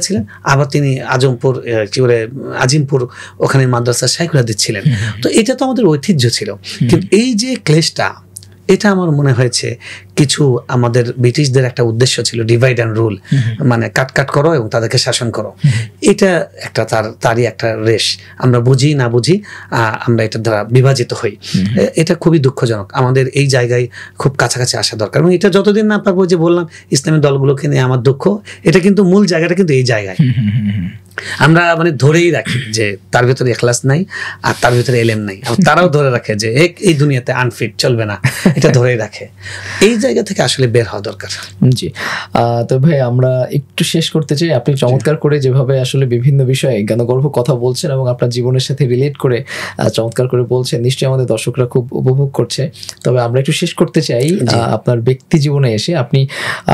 ছিলেন, আবার তিনি আজমপুর আজিমপুর ওখানে মাদ্রাসার শাইখুল হাদিস ছিলেন। তো এটা তো আমাদের ঐতিহ্য ছিল। কিন্তু এই যে ক্লেশটা, এটা আমার মনে হয়েছে কিছু আমাদের ব্রিটিশদের একটা উদ্দেশ্য ছিল, ডিভাইড অ্যান্ড রুল, মানে কাট করো এবং তাদেরকে শাসন করো। এটা একটা তারই একটা রেশ, আমরা বুঝি না বুঝি আমরা এটার দ্বারা বিভাজিত হই। এটা খুবই দুঃখজনক। আমাদের এই জায়গায় খুব কাছাকাছি আসা দরকার, এবং এটা যতদিন না পারবো, যে বললাম ইসলামী দলগুলোকে নিয়ে আমার দুঃখ, এটা কিন্তু মূল জায়গাটা কিন্তু এই জায়গায় আমরা মানে ধরেই রাখি যে তার ভিতরে ইখলাস নাই আর তার ভিতরে এলেম নাই, তারাও ধরে রাখে যে এই দুনিয়াতে আনফিট, চলবে না, এটা ধরেই রাখে। এই জায়গা থেকে আসলে বের হওয়া দরকার। জি, তো ভাই আমরা একটু শেষ করতে চাই। আপনি চমৎকার করে যেভাবে আসলে বিভিন্ন বিষয়ে জ্ঞানগর্ভ কথা বলছেন এবং আপনার জীবনের সাথে রিলেট করে চমৎকার করে বলছেন, নিশ্চয়ই আমাদের দর্শকরা খুব উপভোগ করছে। তবে আমরা একটু শেষ করতে চাই আপনার ব্যক্তি জীবনে এসে। আপনি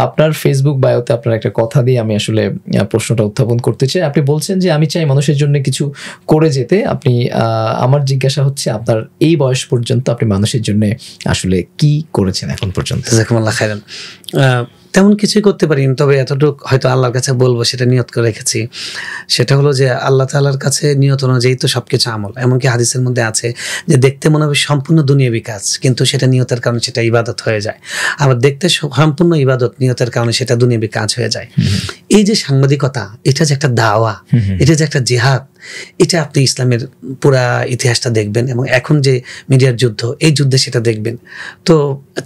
আপনার ফেসবুক বায়োতে আপনার একটা কথা দিয়ে আমি আসলে প্রশ্নটা উত্থাপন করতে চাই। আপনি বলছেন যে আমি চাই মানুষের জন্য কিছু করে যেতে। আপনি আমার জিজ্ঞাসা হচ্ছে, আপনার এই বয়স পর্যন্ত আপনি মানুষের জন্য আসলে কি করেছেন এখন পর্যন্ত? জাযাকুমুল্লাহ খাইরান। তেমন কিছুই করতে পারিনি, তবে এতটুকু হয়তো আল্লাহর কাছে বলবো, সেটা নিয়ত করে রেখেছি। সেটা হলো যে আল্লাহ তাআলার কাছে নিয়ত অনুযায়ী তো সবকিছু আমল। এমনকি হাদিসের মধ্যে আছে যে দেখতে মনে হবে সম্পূর্ণ দুনিয়াবী কাজ, কিন্তু সেটা নিয়তের কারণে সেটা ইবাদত হয়ে যায়। আবার দেখতে সম্পূর্ণ ইবাদত, নিয়তের কারণে সেটা দুনিয়াবী কাজ হয়ে যায়। এই যে সাংবাদিকতা, এটা যে একটা দাওয়া, এটা যে একটা জিহাদ, এটা আপনি ইসলামের পুরা ইতিহাসটা দেখবেন, এবং এখন যে মিডিয়ার যুদ্ধ, এই যুদ্ধে সেটা দেখবেন। তো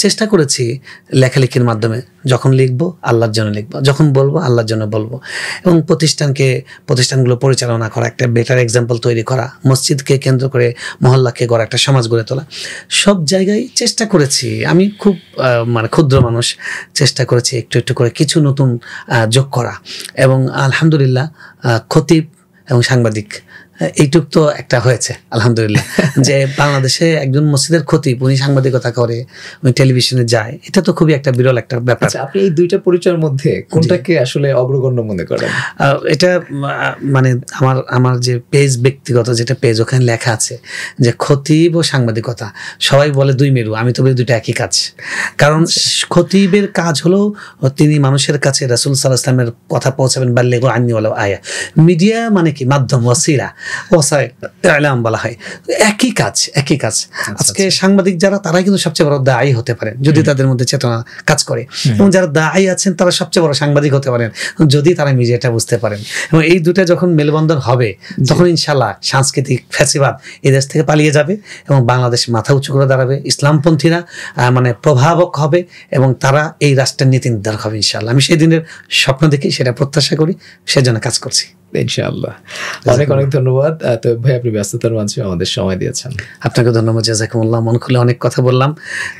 চেষ্টা করেছি লেখালেখির মাধ্যমে, যখন লিখবো আল্লাহর জন্য লিখবো, যখন বলবো আল্লাহর জন্য বলবো, এবং প্রতিষ্ঠানগুলো পরিচালনা করা, একটা বেটার এক্সাম্পল তৈরি করা, মসজিদকে কেন্দ্র করে মহল্লাকে গড়া, একটা সমাজ গড়ে তোলা, সব জায়গায় চেষ্টা করেছি। আমি খুব মানে ক্ষুদ্র মানুষ, চেষ্টা করেছি একটু একটু করে কিছু নতুন যোগ করা, এবং আলহামদুলিল্লাহ খতিব এবং সাংবাদিক এইটুক তো একটা হয়েছে আলহামদুলিল্লাহ। যে বাংলাদেশে একজন মসজিদের খতিব, উনি সাংবাদিকতা করে, উনি টেলিভিশনে যায়, এটা তো খুবই একটা বিরল একটা ব্যাপার। আপনি এই দুইটা পরিচয়ের মধ্যে কোনটাকে আসলে অগ্রগণ্য মনে করেন? এটা মানে আমার যে পেজ, ব্যক্তিগত যেটা পেজ, ওখানে লেখা আছে যে খতিব ও সাংবাদিকতা, সবাই বলে দুই মেরু, আমি তো বলি দুইটা একই কাজ। কারণ খতিবের কাজ হলো তিনি মানুষের কাছে রাসূল সাল্লাল্লাহু আলাইহি ওয়াসাল্লামের কথা পৌঁছাবেন, বাল্লিগু আন্নী ওয়ালাউ আয়া। মিডিয়া মানে কি? মাধ্যম, ওয়াসিলা, ইলাম বলা হয়, একই কাজ। আজকে সাংবাদিক যারা, তারাই কিন্তু সবচেয়ে বড় দায়ী হতে পারেন যদি তাদের মধ্যে চেতনা কাজ করে, এবং যারা দায়ী আছেন তারা সবচেয়ে বড় সাংবাদিক হতে পারেন যদি তারা মিডিয়াটা বুঝতে পারেন। এবং এই দুটা যখন মেলবন্ধন হবে, তখন ইনশাল্লাহ সাংস্কৃতিক ফ্যাসিবাদ এই দেশ থেকে পালিয়ে যাবে, এবং বাংলাদেশ মাথা উঁচু করে দাঁড়াবে, ইসলামপন্থীরা মানে প্রভাবক হবে, এবং তারা এই রাষ্ট্রের নীতি নির্ধারক হবে ইনশাল্লাহ। আমি সেই দিনের স্বপ্ন দেখি, সেটা প্রত্যাশা করি, সেজন্য কাজ করছি। ইনশাআল্লাহ। অনেক অনেক ধন্যবাদ। তো ভাই আপনি ব্যস্ততার মাঝে আমাদের সময় দিয়েছেন। আপনাকে ধন্যবাদ, জাযাকুমুল্লাহ। মন খুলে অনেক কথা বললাম,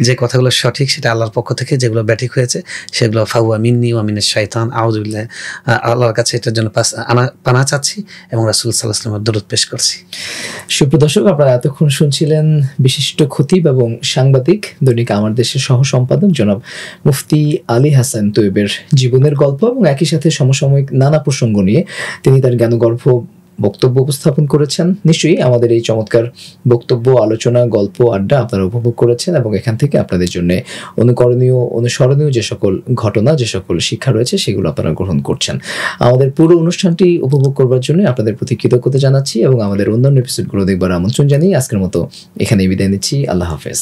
যে কথাগুলো সঠিক সেটা আল্লাহর পক্ষ থেকে, যেগুলো ব্যাঠিক হয়েছে সেগুলো ফাহুয়া মিন্নি ওয়া মিনাশ শাইতান, আউযু বিল্লাহ, আল্লাহর কাছে এটার জন্য পানাহ চাচ্ছি এবং রাসূল সাল্লাল্লাহু আলাইহি ওয়াসাল্লামের দরুদ পেশ করছি। সুপ্রদর্শক, আপনারা এতক্ষণ শুনছিলেন বিশিষ্ট খতিব এবং সাংবাদিক, দৈনিক আমার দেশের সহ সম্পাদক জনাব মুফতি আলী হাসান তৈয়বের জীবনের গল্প এবং একই সাথে সমসাময়িক নানা প্রসঙ্গ নিয়ে তিনি তার জ্ঞানগর্ভ বক্তব্য উপস্থাপন করেছেন। নিশ্চয়ই আমাদের এই চমৎকার বক্তব্য, আলোচনা, গল্প, আড্ডা আপনারা উপভোগ করেছেন এবং এখান থেকে আপনাদের জন্য অনুকরণীয়, অনুসরণীয় যে সকল ঘটনা, যে সকল শিক্ষা রয়েছে সেগুলো আপনারা গ্রহণ করছেন। আমাদের পুরো অনুষ্ঠানটি উপভোগ করবার জন্য আপনাদের প্রতি কৃতজ্ঞতা জানাচ্ছি এবং আমাদের অন্যান্য এপিসোডগুলো দেখবার আমন্ত্রণ জানিয়ে আজকের মতো এখানেই বিদায় নিচ্ছি। আল্লাহ হাফেজ।